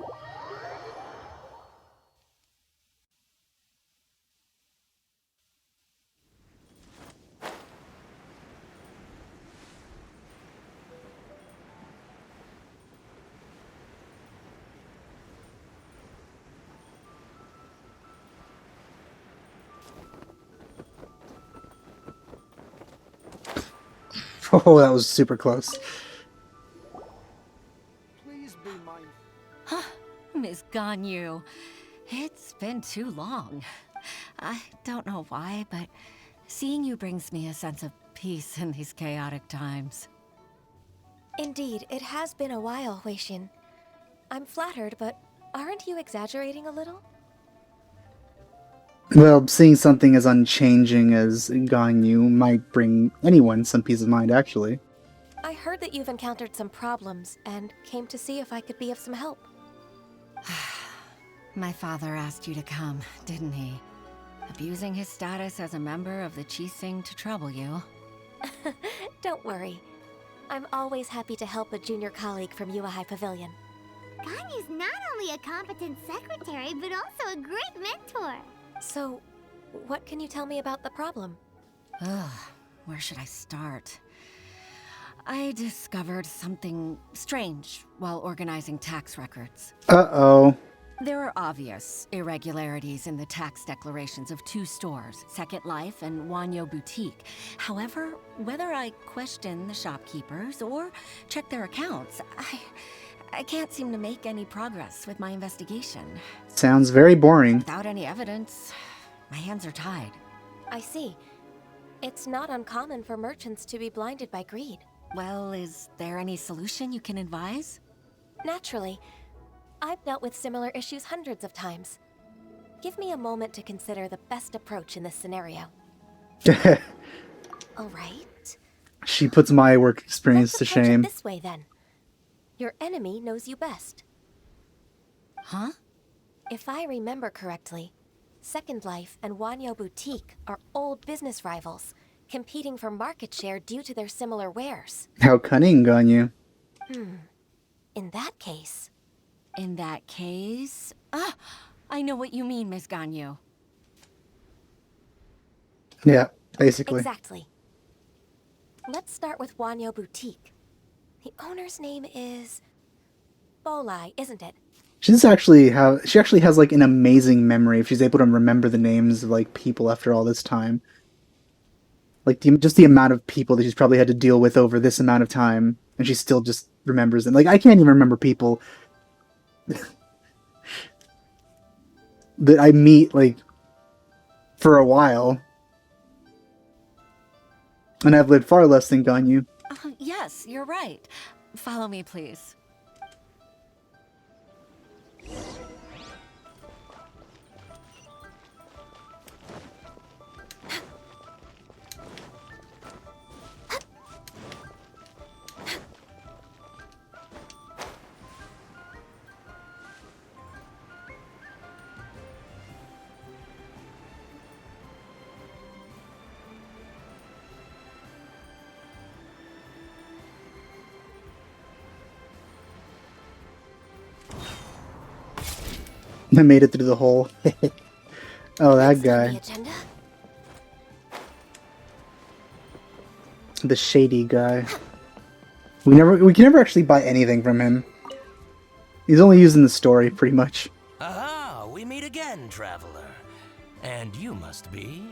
Oh, that was super close. Please be mine. Miss Ganyu, it's been too long. I don't know why, but seeing you brings me a sense of peace in these chaotic times. Indeed, it has been a while, Huixin. I'm flattered, but aren't you exaggerating a little? Well, seeing something as unchanging as Ganyu might bring anyone some peace of mind, actually. I heard that you've encountered some problems and came to see if I could be of some help. My father asked you to come, didn't he? Abusing his status as a member of the Qixing to trouble you. Don't worry. I'm always happy to help a junior colleague from Yua High Pavilion. Ganyu's not only a competent secretary, but also a great mentor. So, what can you tell me about the problem? Ugh, where should I start? I discovered something strange while organizing tax records. Uh-oh. There are obvious irregularities in the tax declarations of two stores, Second Life and Wanyo Boutique. However, whether I question the shopkeepers or check their accounts, I can't seem to make any progress with my investigation. Sounds very boring. Without any evidence, my hands are tied. I see. It's not uncommon for merchants to be blinded by greed. Well, is there any solution you can advise? Naturally. I've dealt with similar issues hundreds of times. Give me a moment to consider the best approach in this scenario. All right. She puts my work experience Let's to approach it shame. this way then. Your enemy knows you best. Huh? If I remember correctly, Second Life and Wanyo Boutique are old business rivals, competing for market share due to their similar wares. How cunning, Ganyu. In that case... In that case... Ah! I know what you mean, Miss Ganyu. Yeah, basically. Exactly. Let's start with Wanyo Boutique. The owner's name is... Bolai, isn't it? She actually has like an amazing memory if she's able to remember the names of like people after all this time. Like just the amount of people that she's probably had to deal with over this amount of time and she still just remembers them. Like, I can't even remember people that I meet, like, for a while. And I've lived far less than Ganyu. Yes, you're right. Follow me, please. I made it through the hole. Oh, that Next on the guy. agenda? The shady guy. We can never actually buy anything from him. He's only used in the story, pretty much. Aha, we meet again, traveler. And you must be...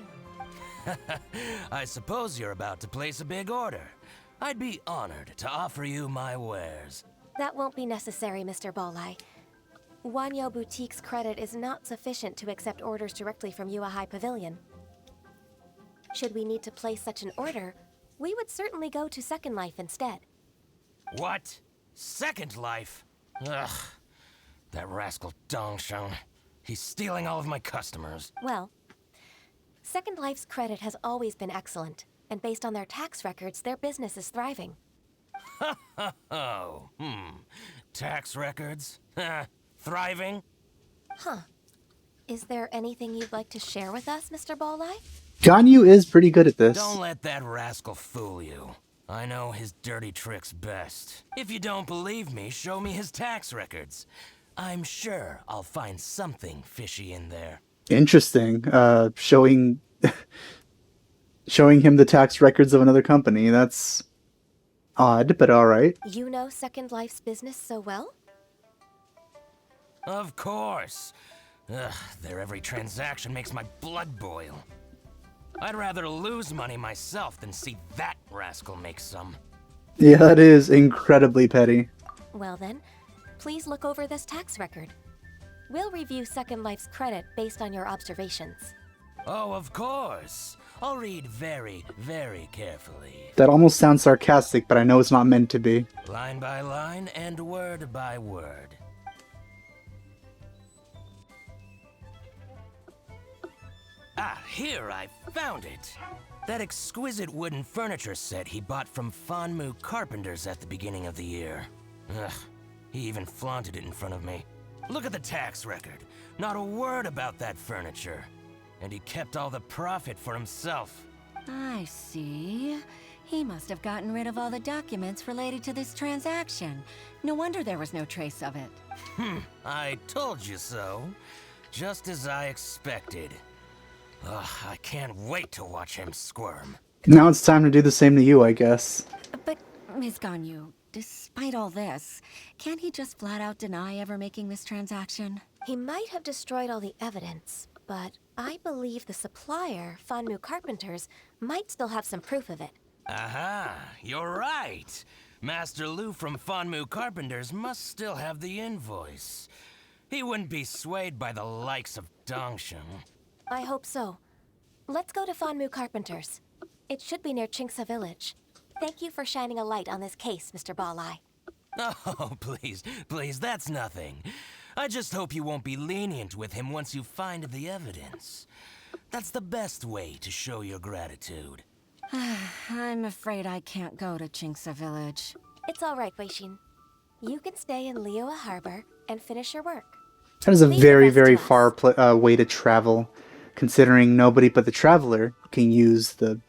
I suppose you're about to place a big order. I'd be honored to offer you my wares. That won't be necessary, Mr. Bolai. Wanyo Boutique's credit is not sufficient to accept orders directly from Yua High Pavilion. Should we need to place such an order, we would certainly go to Second Life instead. What? Second Life? Ugh. That rascal Dongsheng. He's stealing all of my customers. Well, Second Life's credit has always been excellent, and based on their tax records, their business is thriving. Oh, tax records? Thriving? Huh. Is there anything you'd like to share with us, Mr. Bolai? Ganyu is pretty good at this. Don't let that rascal fool you. I know his dirty tricks best. If you don't believe me, show me his tax records. I'm sure I'll find something fishy in there. Interesting. Showing him the tax records of another company. That's odd, but alright. You know Second Life's business so well? Of course. Ugh, their every transaction makes my blood boil. I'd rather lose money myself than see that rascal make some. Yeah, that is incredibly petty. Well then, please look over this tax record. We'll review Second Life's credit based on your observations. Oh, of course. I'll read very, very carefully. That almost sounds sarcastic, but I know it's not meant to be. Line by line and word by word. Ah, here, I found it. That exquisite wooden furniture set he bought from Fanmu Carpenters at the beginning of the year. Ugh, he even flaunted it in front of me. Look at the tax record. Not a word about that furniture. And he kept all the profit for himself. I see. He must have gotten rid of all the documents related to this transaction. No wonder there was no trace of it. I told you so. Just as I expected. Ugh, I can't wait to watch him squirm. Now it's time to do the same to you, I guess. But, Ms. Ganyu, despite all this, can't he just flat out deny ever making this transaction? He might have destroyed all the evidence, but I believe the supplier, Fanmu Carpenters, might still have some proof of it. Aha, you're right. Master Lu from Fanmu Carpenters must still have the invoice. He wouldn't be swayed by the likes of Dongsheng. I hope so. Let's go to Fanmu Carpenters. It should be near Chingsa Village. Thank you for shining a light on this case, Mr. Balai. Oh, please, that's nothing. I just hope you won't be lenient with him once you find the evidence. That's the best way to show your gratitude. I'm afraid I can't go to Chingsa Village. It's all right, Weishin. You can stay in Liyue Harbor and finish your work. That is a Leave the very, rest very to us. far way to travel, considering nobody but the traveler can use the,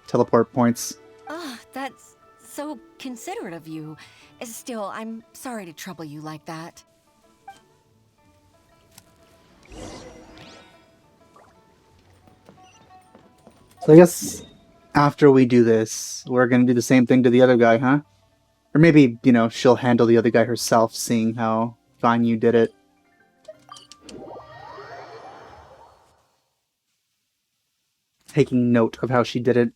teleport points. Oh, that's so considerate of you. Still, I'm sorry to trouble you like that. So I guess after we do this, we're gonna do the same thing to the other guy, huh? Or maybe, she'll handle the other guy herself, seeing how Ganyu did it. Taking note of how she did it.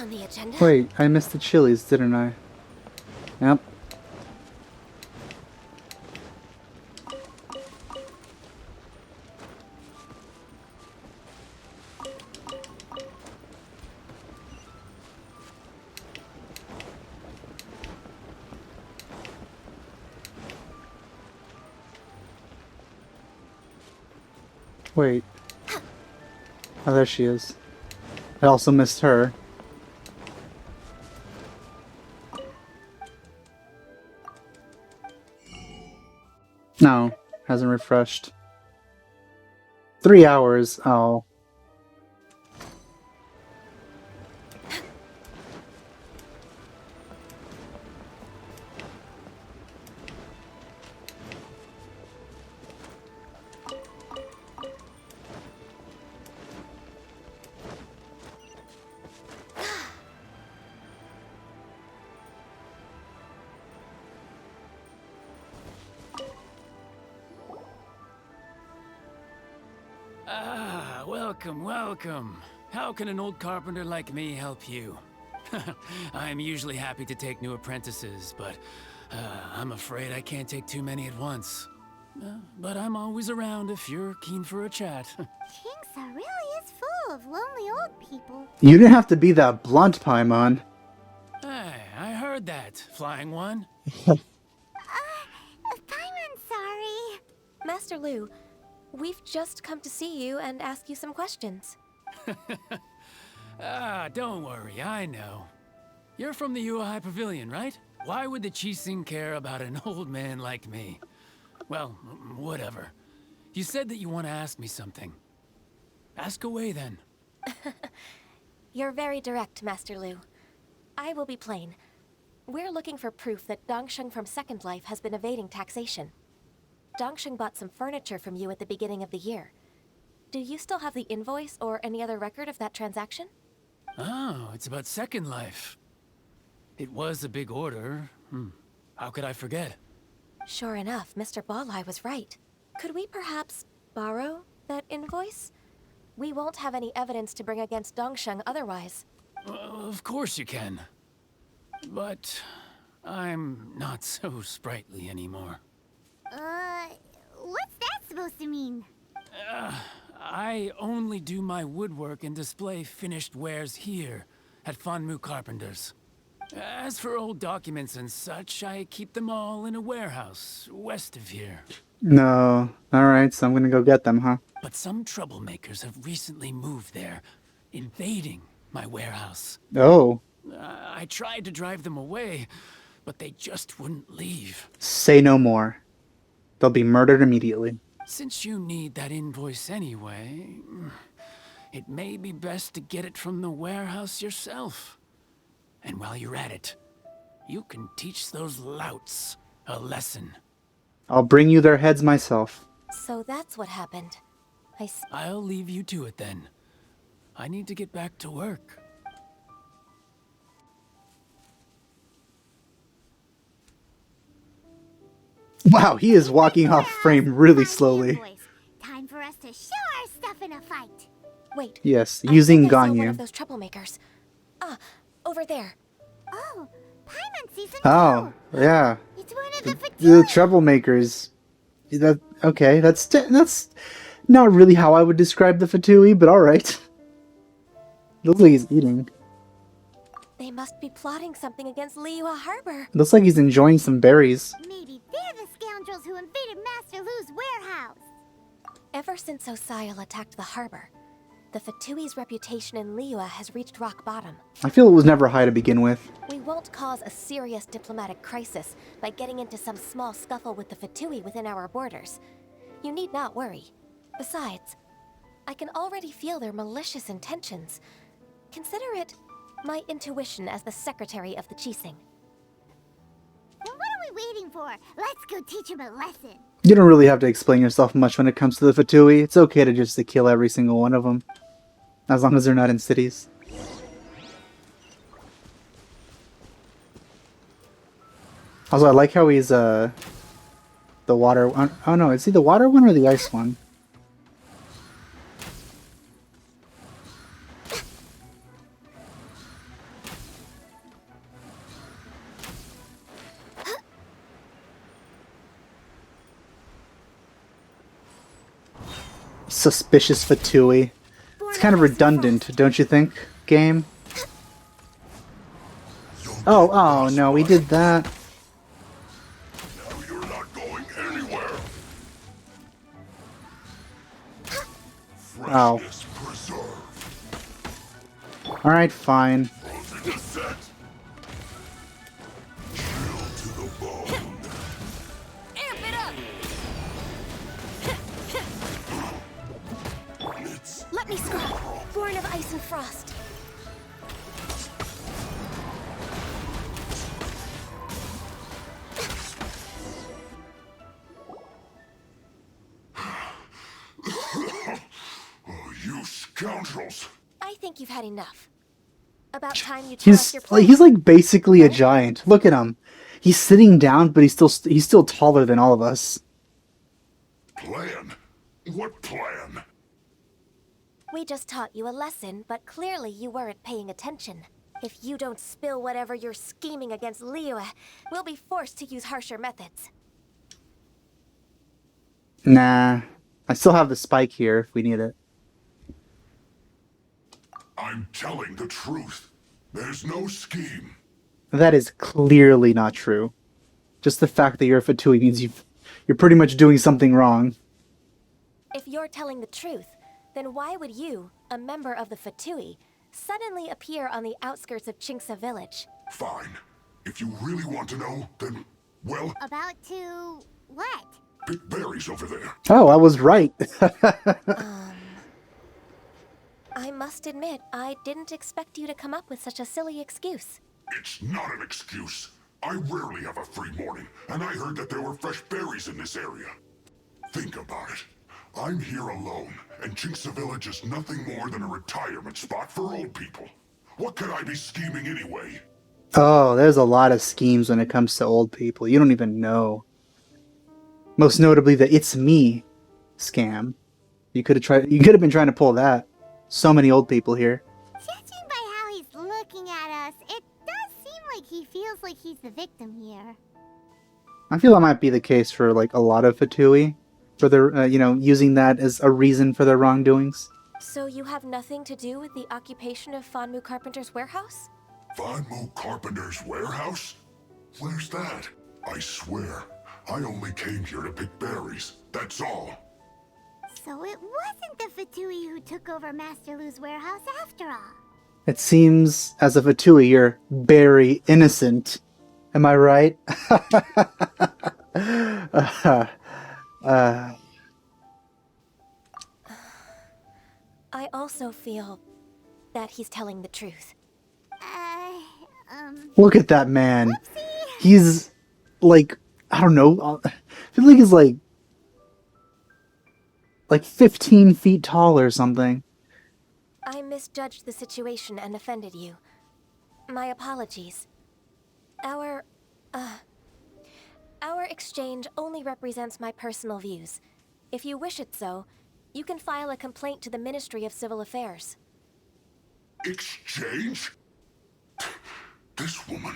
on the agenda? Wait, I missed the chilies, didn't I? Yep. Wait. Oh, there she is. I also missed her. No, hasn't refreshed. 3 hours. Oh. Ah, welcome, welcome. How can an old carpenter like me help you? I'm usually happy to take new apprentices, but I'm afraid I can't take too many at once. But I'm always around if you're keen for a chat. Kingsa really is full of lonely old people. You didn't have to be that blunt, Paimon. Hey, I heard that, Flying One. Paimon's sorry. Master Lu, we've just come to see you and ask you some questions. Ah, don't worry, I know. You're from the Yuehai Pavilion, right? Why would the Qixing care about an old man like me? Well, whatever. You said that you want to ask me something. Ask away, then. You're very direct, Master Lu. I will be plain. We're looking for proof that Dongsheng from Second Life has been evading taxation. Dongsheng bought some furniture from you at the beginning of the year. Do you still have the invoice or any other record of that transaction? Oh, it's about Second Life. It was a big order. How could I forget? Sure enough, Mr. Balai was right. Could we perhaps borrow that invoice? We won't have any evidence to bring against Dongsheng otherwise. Of course you can. But I'm not so sprightly anymore. What's that supposed to mean? I only do my woodwork and display finished wares here at Fanmu Carpenters. As for old documents and such, I keep them all in a warehouse west of here. No. Alright, so I'm gonna go get them, huh? But some troublemakers have recently moved there, invading my warehouse. Oh. I tried to drive them away, but they just wouldn't leave. Say no more. They'll be murdered immediately. Since you need that invoice anyway, it may be best to get it from the warehouse yourself. And while you're at it, you can teach those louts a lesson. I'll bring you their heads myself. So that's what happened. I'll leave you to it then. I need to get back to work. Wow, he is walking off frame really slowly. Time for us to show our stuff in a fight. Wait. Yes, I using think I saw one Ganyu. of those troublemakers. Ah, over there. Oh, Paimon season 2. Oh, yeah. It's one of the The troublemakers. That's not really how I would describe the Fatui, but alright. Looks like he's eating. They must be plotting something against Liyue Harbor. Looks like he's enjoying some berries. Maybe they're the scoundrels who invaded Master Lu's warehouse. Ever since Osial attacked the harbor, the Fatui's reputation in Liyue has reached rock bottom. I feel it was never high to begin with. We won't cause a serious diplomatic crisis by getting into some small scuffle with the Fatui within our borders. You need not worry. Besides, I can already feel their malicious intentions. Consider it my intuition as the secretary of the Qixing. Then what are we waiting for? Let's go teach him a lesson. You don't really have to explain yourself much when it comes to the Fatui. It's okay to just kill every single one of them. As long as they're not in cities. Also, I like how he's, the water... Oh no, is he the water one or the ice one? Suspicious Fatui. It's kind of redundant, don't you think, game? Oh no, we did that. Now you're not going anywhere. Oh. Freshness preserved. Alright, fine. Frozen descent. Chill to the bone. Amp it up! It's Let me scrub. Born of ice and frost. oh, you scoundrels. I think you've had enough. About time you tell us your plan. He's like basically a giant. Look at him. He's sitting down, but he's still taller than all of us. Plan? What plan? We just taught you a lesson, but clearly you weren't paying attention. If you don't spill whatever you're scheming against Liyue, we'll be forced to use harsher methods. Nah. I still have the spike here if we need it. I'm telling the truth. There's no scheme. That is clearly not true. Just the fact that you're a Fatui means you're pretty much doing something wrong. If you're telling the truth, then why would you, a member of the Fatui, suddenly appear on the outskirts of Chinksa village? Fine. If you really want to know, then, well, About to what? pick berries over there. Oh, I was right. I must admit, I didn't expect you to come up with such a silly excuse. It's not an excuse. I rarely have a free morning, and I heard that there were fresh berries in this area. Think about it. I'm here alone, and Chinksa Village is nothing more than a retirement spot for old people. What could I be scheming anyway? Oh, there's a lot of schemes when it comes to old people. You don't even know. Most notably the "it's me" scam. You could have been trying to pull that. So many old people here. Judging by how he's looking at us, it does seem like he feels like he's the victim here. I feel that might be the case for like a lot of Fatui, for their using that as a reason for their wrongdoings. So you have nothing to do with the occupation of Fanmu Carpenter's warehouse? Fanmu Carpenter's warehouse? Where's that? I swear, I only came here to pick berries. That's all. So it wasn't the Fatui who took over Master Lu's warehouse after all. It seems, as a Fatui, you're very innocent. Am I right? I also feel that he's telling the truth. Look at that man. Whoopsie. He's like, I don't know. I feel like he's like 15 feet tall or something. I misjudged the situation and offended you. My apologies. Our exchange only represents my personal views. If you wish it so, you can file a complaint to the Ministry of Civil Affairs. Exchange? This woman,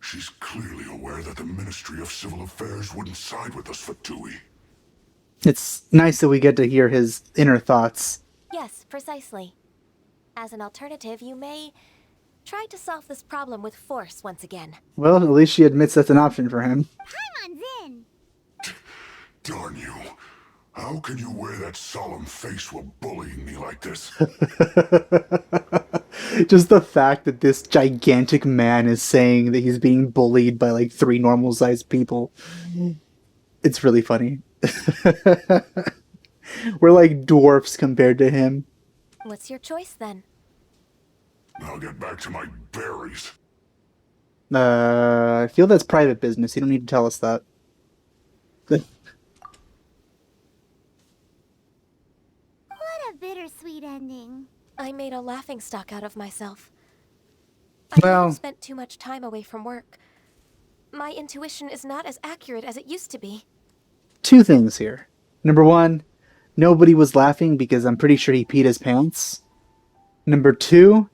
she's clearly aware that the Ministry of Civil Affairs wouldn't side with us, Fatui. It's nice that we get to hear his inner thoughts. Yes, precisely. As an alternative, you may try to solve this problem with force once again. Well, at least she admits that's an option for him. Paimon's in. Darn you. How can you wear that solemn face while bullying me like this? Just the fact that this gigantic man is saying that he's being bullied by like 3 normal-sized people. It's really funny. We're like dwarfs compared to him. What's your choice then? I'll get back to my berries. I feel that's private business. You don't need to tell us that. What a bittersweet ending. I made a laughingstock out of myself. Well- I've spent too much time away from work. My intuition is not as accurate as it used to be. 2 things here. Number 1, nobody was laughing because I'm pretty sure he peed his pants. Number 2,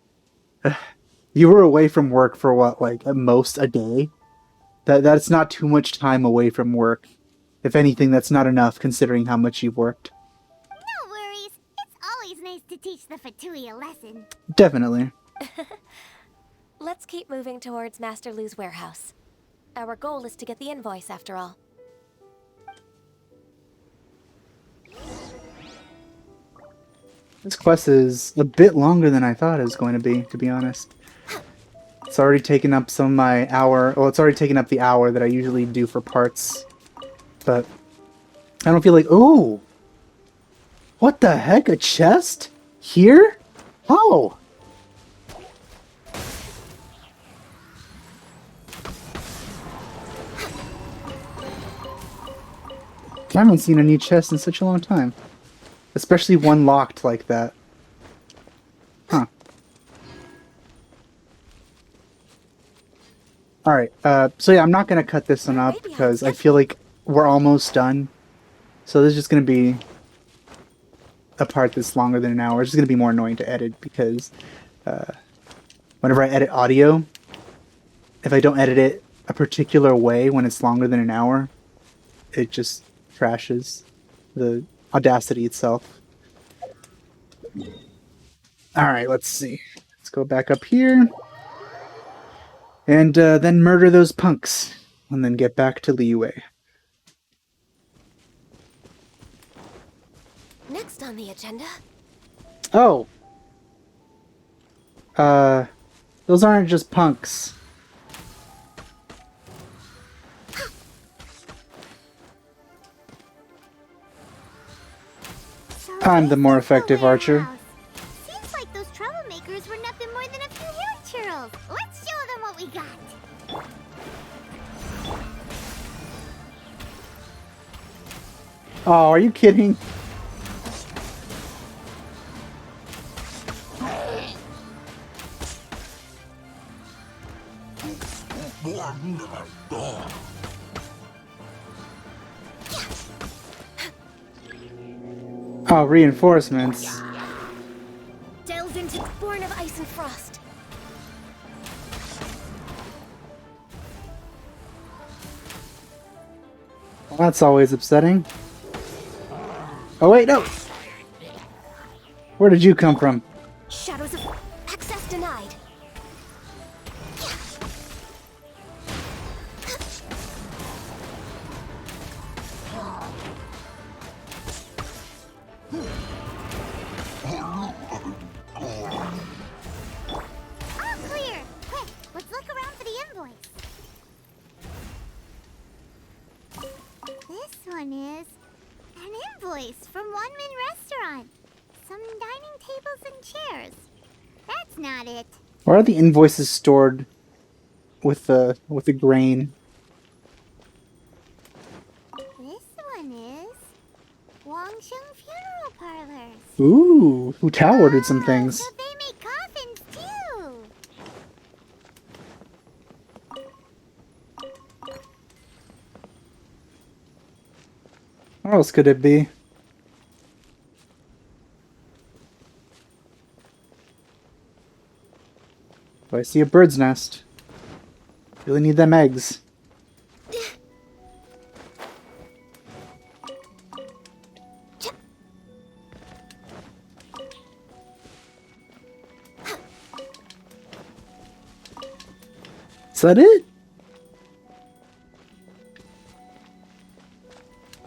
you were away from work for what, like at most a day? That's not too much time away from work. If anything, that's not enough considering how much you've worked. No worries. teach the Fatui a lesson. Definitely. Let's keep moving towards Master Lu's warehouse. Our goal is to get the invoice, after all. This quest is a bit longer than I thought it was going to be honest. It's already taken up some of my hour. Well, it's already taken up the hour that I usually do for parts. But I don't feel like... Ooh! What the heck? A chest? Here? How? I haven't seen a new chest in such a long time. Especially one locked like that. Huh. Alright, so yeah, I'm not gonna cut this one up because I feel like we're almost done. So this is just gonna be a part that's longer than an hour. It's just gonna be more annoying to edit because whenever I edit audio, if I don't edit it a particular way when it's longer than an hour, it just crashes the Audacity itself. Alright, let's see. Let's go back up here. And then murder those punks. And then get back to Liyue. Next on the agenda. Oh! Those aren't just punks. I'm the more effective archer. Seems like those troublemakers were nothing more than a few hair churls. Let's show them what we got. Oh, are you kidding? Oh, reinforcements. Delves into born of ice and frost. Well, that's always upsetting. Oh wait, no! Where did you come from? Shadows of access denied. All clear. Quick, let's look around for the invoice. This one is an invoice from One Min Restaurant. Some dining tables and chairs. That's not it. Why are the invoices stored with the grain? This one is Wangsheng Funeral Parlors. Ooh, Hu Tao ordered some things. So they make coffins too. What else could it be? Oh, I see a bird's nest. Really need them eggs. Is that it?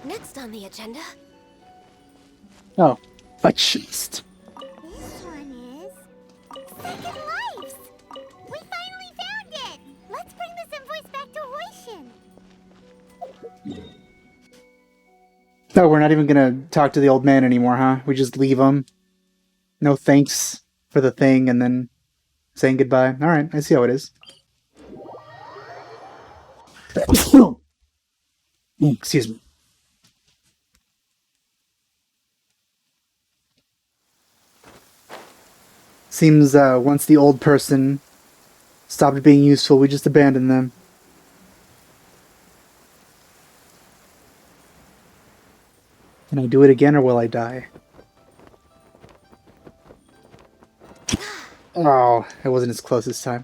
Next on the agenda. Oh, a chest. This one is Second Lives. We finally found it. Let's bring this invoice back to Huishin. Oh, we're not even gonna talk to the old man anymore, huh? We just leave him. No thanks for the thing, and then saying goodbye. Alright, I see how it is. Excuse me. Seems once the old person stopped being useful, we just abandoned them. Can I do it again or will I die? Oh, it wasn't as close this time.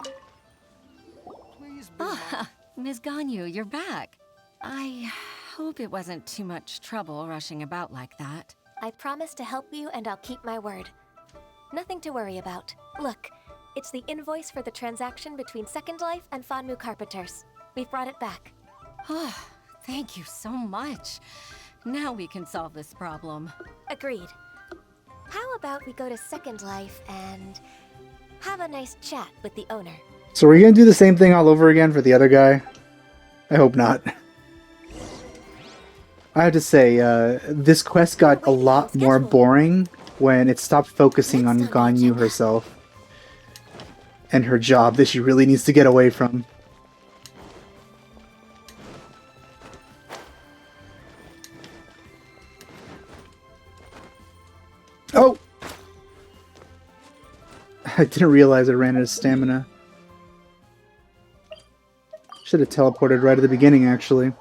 Ah, Ms. Ganyu, you're back. I hope it wasn't too much trouble rushing about like that. I promise to help you and I'll keep my word. Nothing to worry about. Look, it's the invoice for the transaction between Second Life and Fanmu Carpenters. We've brought it back. Oh, thank you so much. Now we can solve this problem. Agreed. How about we go to Second Life and have a nice chat with the owner? So are you gonna do the same thing all over again for the other guy? I hope not. I have to say, this quest got a lot more boring when it stopped focusing on Ganyu herself and her job that she really needs to get away from. Oh! I didn't realize I ran out of stamina. Should have teleported right at the beginning, actually.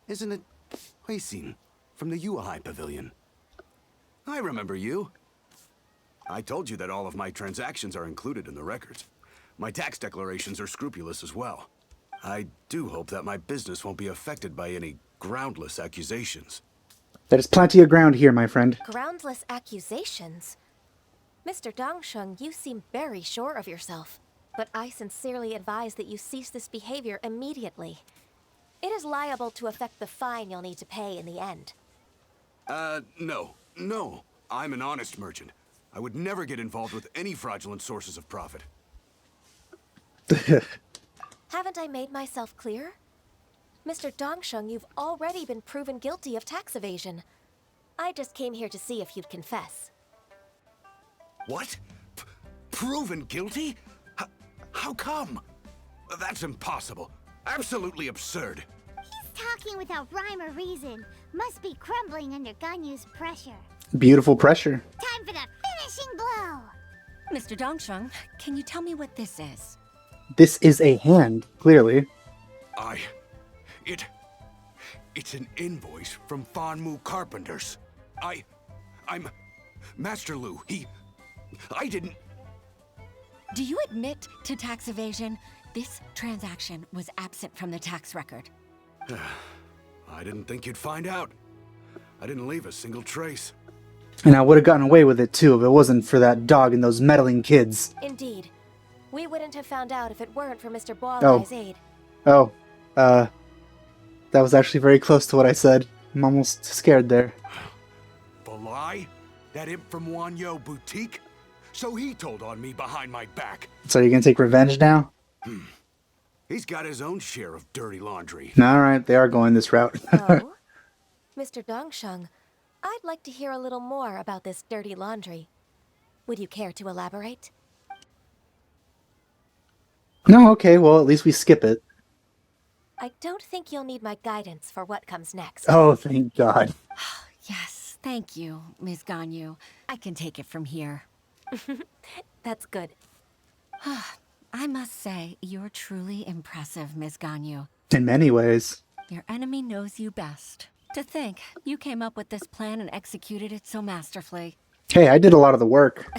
Isn't it Huixin from the Yuehai Pavilion? I remember you. I told you that all of my transactions are included in the records. My tax declarations are scrupulous as well. I do hope that my business won't be affected by any groundless accusations. There's plenty of ground here, my friend. Groundless accusations? Mr. Dongsheng, you seem very sure of yourself. But I sincerely advise that you cease this behavior immediately. It is liable to affect the fine you'll need to pay in the end. No. I'm an honest merchant. I would never get involved with any fraudulent sources of profit. Haven't I made myself clear? Mr. Dongsheng, you've already been proven guilty of tax evasion. I just came here to see if you'd confess. What? Proven guilty? How come? That's impossible. Absolutely absurd. He's talking without rhyme or reason. Must be crumbling under Ganyu's pressure. Beautiful pressure. Time for the finishing blow! Mr. Dongsheng, can you tell me what this is? This is a hand, clearly. It's an invoice from Fanmu Carpenters. I'm Master Lu. I didn't... Do you admit to tax evasion? This transaction was absent from the tax record. I didn't think you'd find out. I didn't leave a single trace. And I would have gotten away with it too if it wasn't for that dog and those meddling kids. Indeed. We wouldn't have found out if it weren't for Mr. Boalai's aid. That was actually very close to what I said. I'm almost scared there. Balai? That imp from Wanyo Boutique? So he told on me behind my back. So you're gonna take revenge now? He's got his own share of dirty laundry. Alright, they are going this route. Oh? Mr. Dongsheng, I'd like to hear a little more about this dirty laundry. Would you care to elaborate? No, okay, well, at least we skip it. I don't think you'll need my guidance for what comes next. Oh, thank God. Yes, thank you, Ms. Ganyu. I can take it from here. That's good. I must say, you're truly impressive, Ms. Ganyu. In many ways. Your enemy knows you best. To think, you came up with this plan and executed it so masterfully. Hey, I did a lot of the work.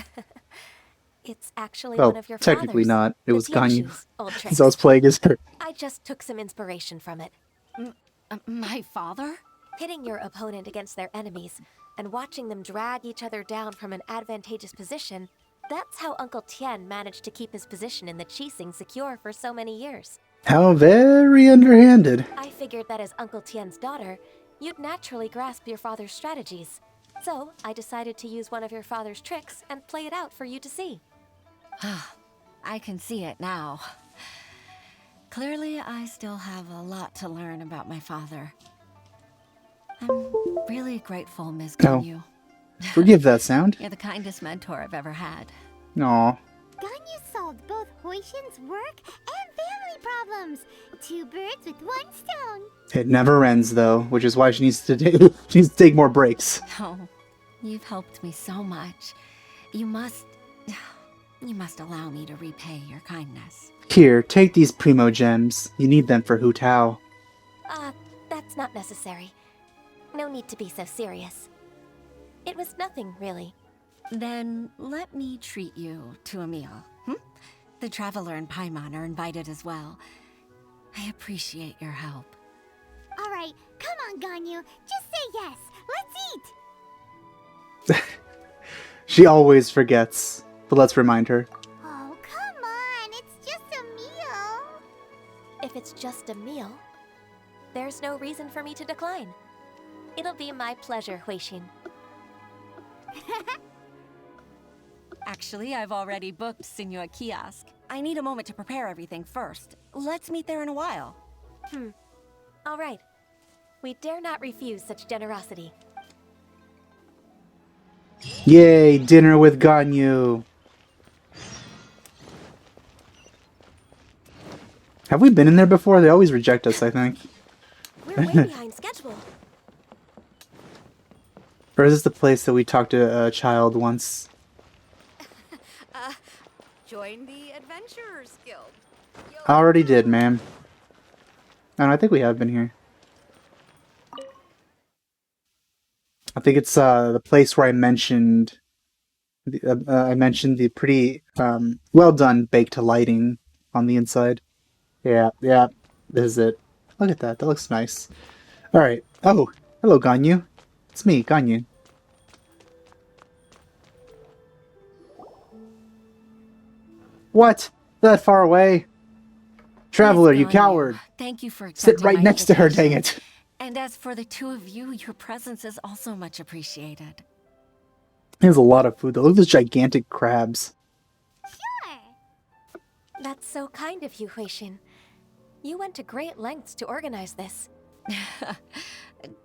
It's actually one of your father's. Technically not. It was Ganyu. Old tricks. So I was playing as her. I just took some inspiration from it. My father? Pitting your opponent against their enemies and watching them drag each other down from an advantageous position, that's how Uncle Tian managed to keep his position in the Qixing secure for so many years. How very underhanded. I figured that as Uncle Tian's daughter, you'd naturally grasp your father's strategies. So I decided to use one of your father's tricks and play it out for you to see. I can see it now. Clearly, I still have a lot to learn about my father. I'm really grateful, Ms. Ganyu. Forgive that sound. You're the kindest mentor I've ever had. Aw. Ganyu solved both Huixin's work and family problems. 2 birds with 1 stone. It never ends, though, which is why she needs to take more breaks. Oh, you've helped me so much. You must allow me to repay your kindness. Here, take these primo gems. You need them for Hu Tao. That's not necessary. No need to be so serious. It was nothing, really. Then let me treat you to a meal. The Traveler and Paimon are invited as well. I appreciate your help. All right, come on, Ganyu. Just say yes. Let's eat. She always forgets, but let's remind her. Oh, come on. It's just a meal. If it's just a meal, there's no reason for me to decline. It'll be my pleasure, Huixin. Actually, I've already booked Senor Kiosk. I need a moment to prepare everything first. Let's meet there in a while. All right. We dare not refuse such generosity. Yay, dinner with Ganyu. Have we been in there before? They always reject us, I think. We're way behind schedule. Or is this the place that we talked to a child once? Join the Adventurers Guild. I already did, ma'am. And I think we have been here. I think it's the place where I mentioned the pretty well done baked lighting on the inside. Yeah, this is it. Look at that. That looks nice. All right. Oh, hello, Ganyu. It's me, Ganyu. What? That far away? Traveler, you Ganyu, coward. Thank you for Sit accepting right my next to her, invitation. dang it. And as for the two of you, your presence is also much appreciated. There's a lot of food though. Look at those gigantic crabs. Sure. That's so kind of you, Huixin. You went to great lengths to organize this.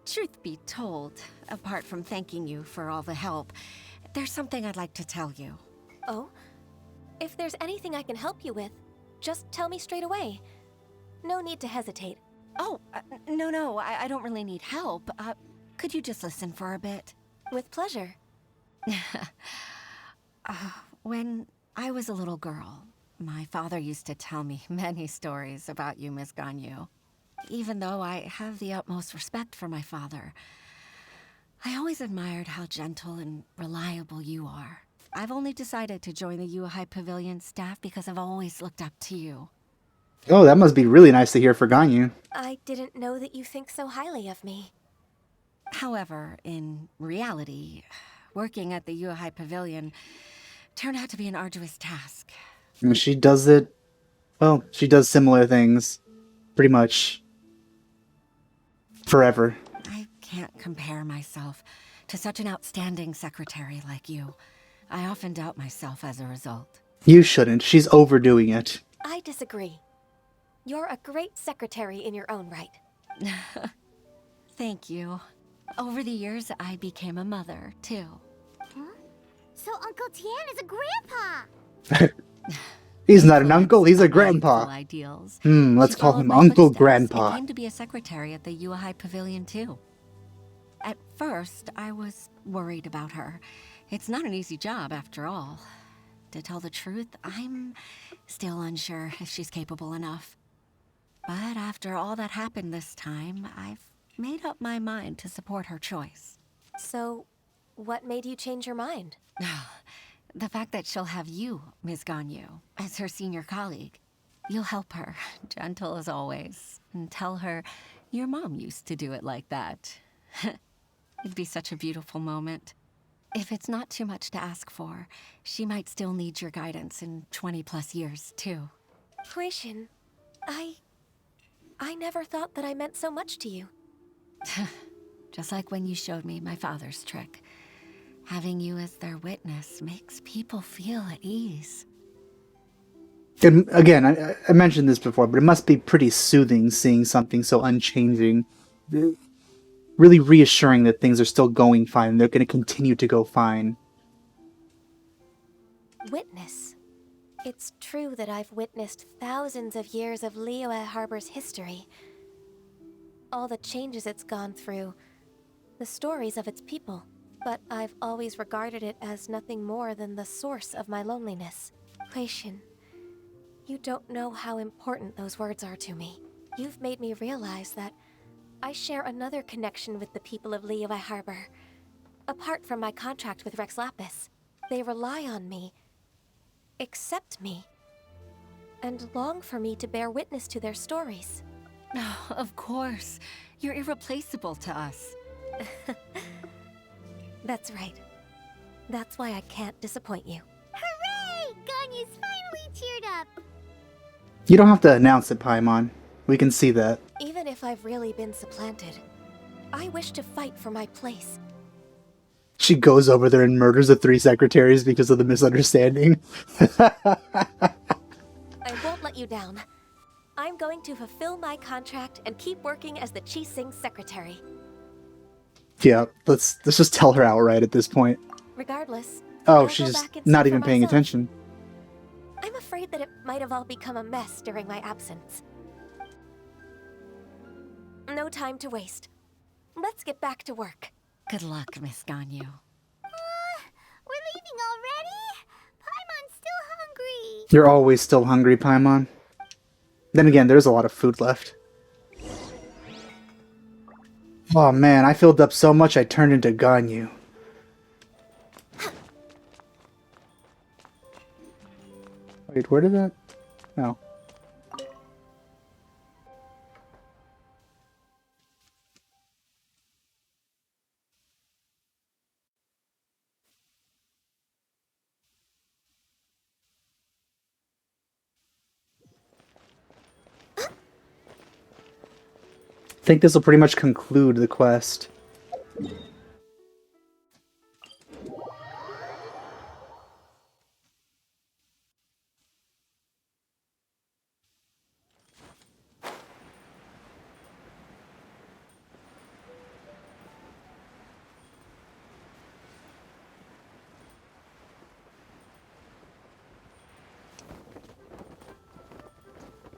Truth be told, apart from thanking you for all the help, there's something I'd like to tell you. Oh? If there's anything I can help you with, just tell me straight away. No need to hesitate. Oh, no, I don't really need help. Could you just listen for a bit? With pleasure. When I was a little girl, my father used to tell me many stories about you, Miss Ganyu. Even though I have the utmost respect for my father, I always admired how gentle and reliable you are. I've only decided to join the Yuhai Pavilion staff because I've always looked up to you. Oh, that must be really nice to hear for Ganyu. I didn't know that you think so highly of me. However, in reality, working at the Yuhai Pavilion turned out to be an arduous task. And she does it... Well, she does similar things. Pretty much. Forever. I can't compare myself to such an outstanding secretary like you. I often doubt myself as a result. You shouldn't. She's overdoing it. I disagree. You're a great secretary in your own right. Thank you. Over the years, I became a mother, too. Huh? So Uncle Tian is a grandpa! He's not an uncle, he's a grandpa. Mindful ideals. Let's She call followed him my Uncle footsteps Grandpa. and came to be a secretary at the Yuhai Pavilion, too. At first, I was worried about her. It's not an easy job, after all. To tell the truth, I'm still unsure if she's capable enough. But after all that happened this time, I've made up my mind to support her choice. So, what made you change your mind? The fact that she'll have you, Ms. Ganyu, as her senior colleague. You'll help her, gentle as always, and tell her your mom used to do it like that. It'd be such a beautiful moment. If it's not too much to ask for, she might still need your guidance in 20+ years, too. Huixin, I never thought that I meant so much to you. Just like when you showed me my father's trick. Having you as their witness makes people feel at ease. And again, I mentioned this before, but it must be pretty soothing seeing something so unchanging. Really reassuring that things are still going fine. They're going to continue to go fine. Witness. It's true that I've witnessed thousands of years of Liyue Harbor's history. All the changes it's gone through, the stories of its people. But I've always regarded it as nothing more than the source of my loneliness. Huixin, you don't know how important those words are to me. You've made me realize that I share another connection with the people of Liyue Harbor, apart from my contract with Rex Lapis. They rely on me, accept me, and long for me to bear witness to their stories. Oh, of course. You're irreplaceable to us. That's right. That's why I can't disappoint you. Hooray! Ganyu's finally cheered up. You don't have to announce it, Paimon. We can see that. Even if I've really been supplanted, I wish to fight for my place. She goes over there and murders the 3 secretaries because of the misunderstanding. I won't let you down. I'm going to fulfill my contract and keep working as the Qixing secretary. Yeah, let's just tell her outright at this point. Regardless, Oh, I'll she's go just back and see not for even paying myself. attention. I'm afraid that it might have all become a mess during my absence. No time to waste. Let's get back to work. Good luck, Miss Ganyu. We're leaving already? Paimon's still hungry. You're always still hungry, Paimon. Then again, there's a lot of food left. Oh man, I filled up so much I turned into Ganyu. Wait, where did that... Oh. I think this will pretty much conclude the quest.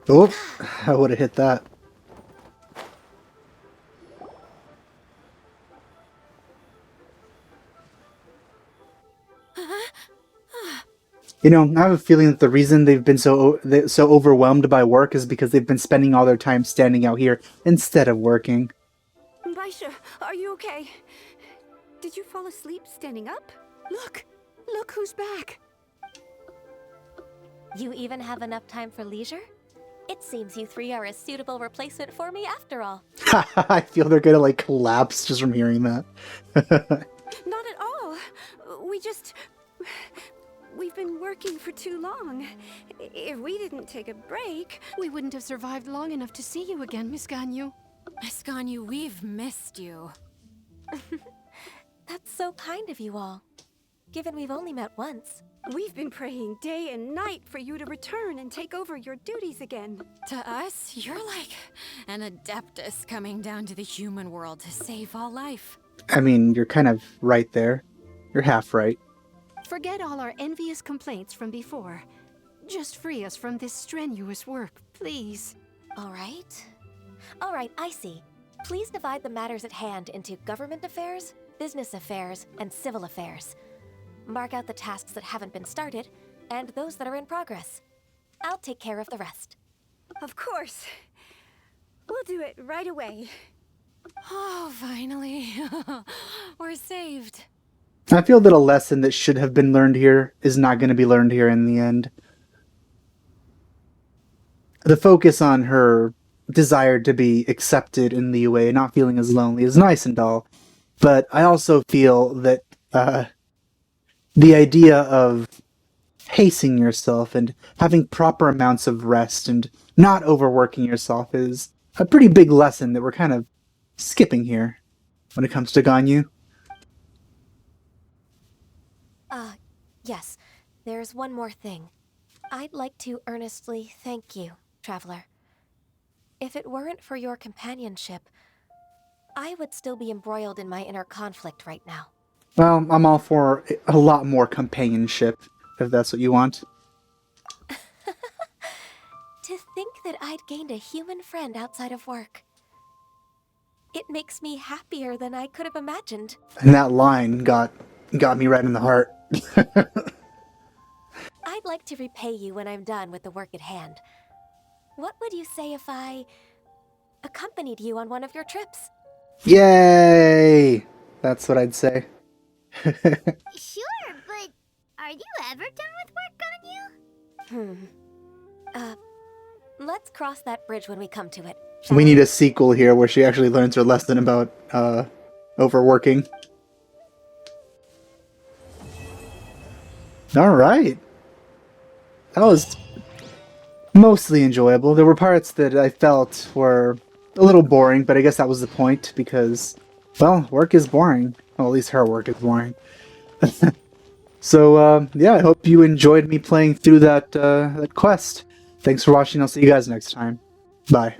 Oh, I would have hit that. You know, I have a feeling that the reason they've been so overwhelmed by work is because they've been spending all their time standing out here instead of working. Baisha, are you okay? Did you fall asleep standing up? Look! Look who's back! You even have enough time for leisure? It seems you 3 are a suitable replacement for me after all. I feel they're gonna like collapse just from hearing that. Not at all. We've been working for too long. If we didn't take a break... We wouldn't have survived long enough to see you again, Miss Ganyu. Miss Ganyu, we've missed you. That's so kind of you all. Given we've only met once. We've been praying day and night for you to return and take over your duties again. To us, you're like an adeptus coming down to the human world to save all life. I mean, you're kind of right there. You're half right. Forget all our envious complaints from before. Just free us from this strenuous work, please. All right. All right, I see. Please divide the matters at hand into government affairs, business affairs, and civil affairs. Mark out the tasks that haven't been started, and those that are in progress. I'll take care of the rest. Of course. We'll do it right away. Oh, finally. We're saved. I feel that a lesson that should have been learned here is not going to be learned here in the end. The focus on her desire to be accepted in the UA, not feeling as lonely, is nice and all. But I also feel that the idea of pacing yourself and having proper amounts of rest and not overworking yourself is a pretty big lesson that we're kind of skipping here when it comes to Ganyu. Yes, there's one more thing. I'd like to earnestly thank you, Traveler. If it weren't for your companionship, I would still be embroiled in my inner conflict right now. Well, I'm all for a lot more companionship, if that's what you want. To think that I'd gained a human friend outside of work. It makes me happier than I could have imagined. And that line got me right in the heart. I'd like to repay you when I'm done with the work at hand. What would you say if I accompanied you on one of your trips? Yay! That's what I'd say. Sure, but ever done with work, Ganyu? Let's cross that bridge when we come to it. We need a sequel here where she actually learns her lesson about overworking. Alright. That was mostly enjoyable. There were parts that I felt were a little boring, but I guess that was the point because, well, work is boring. Well, at least her work is boring. So, yeah, I hope you enjoyed me playing through that quest. Thanks for watching. I'll see you guys next time. Bye.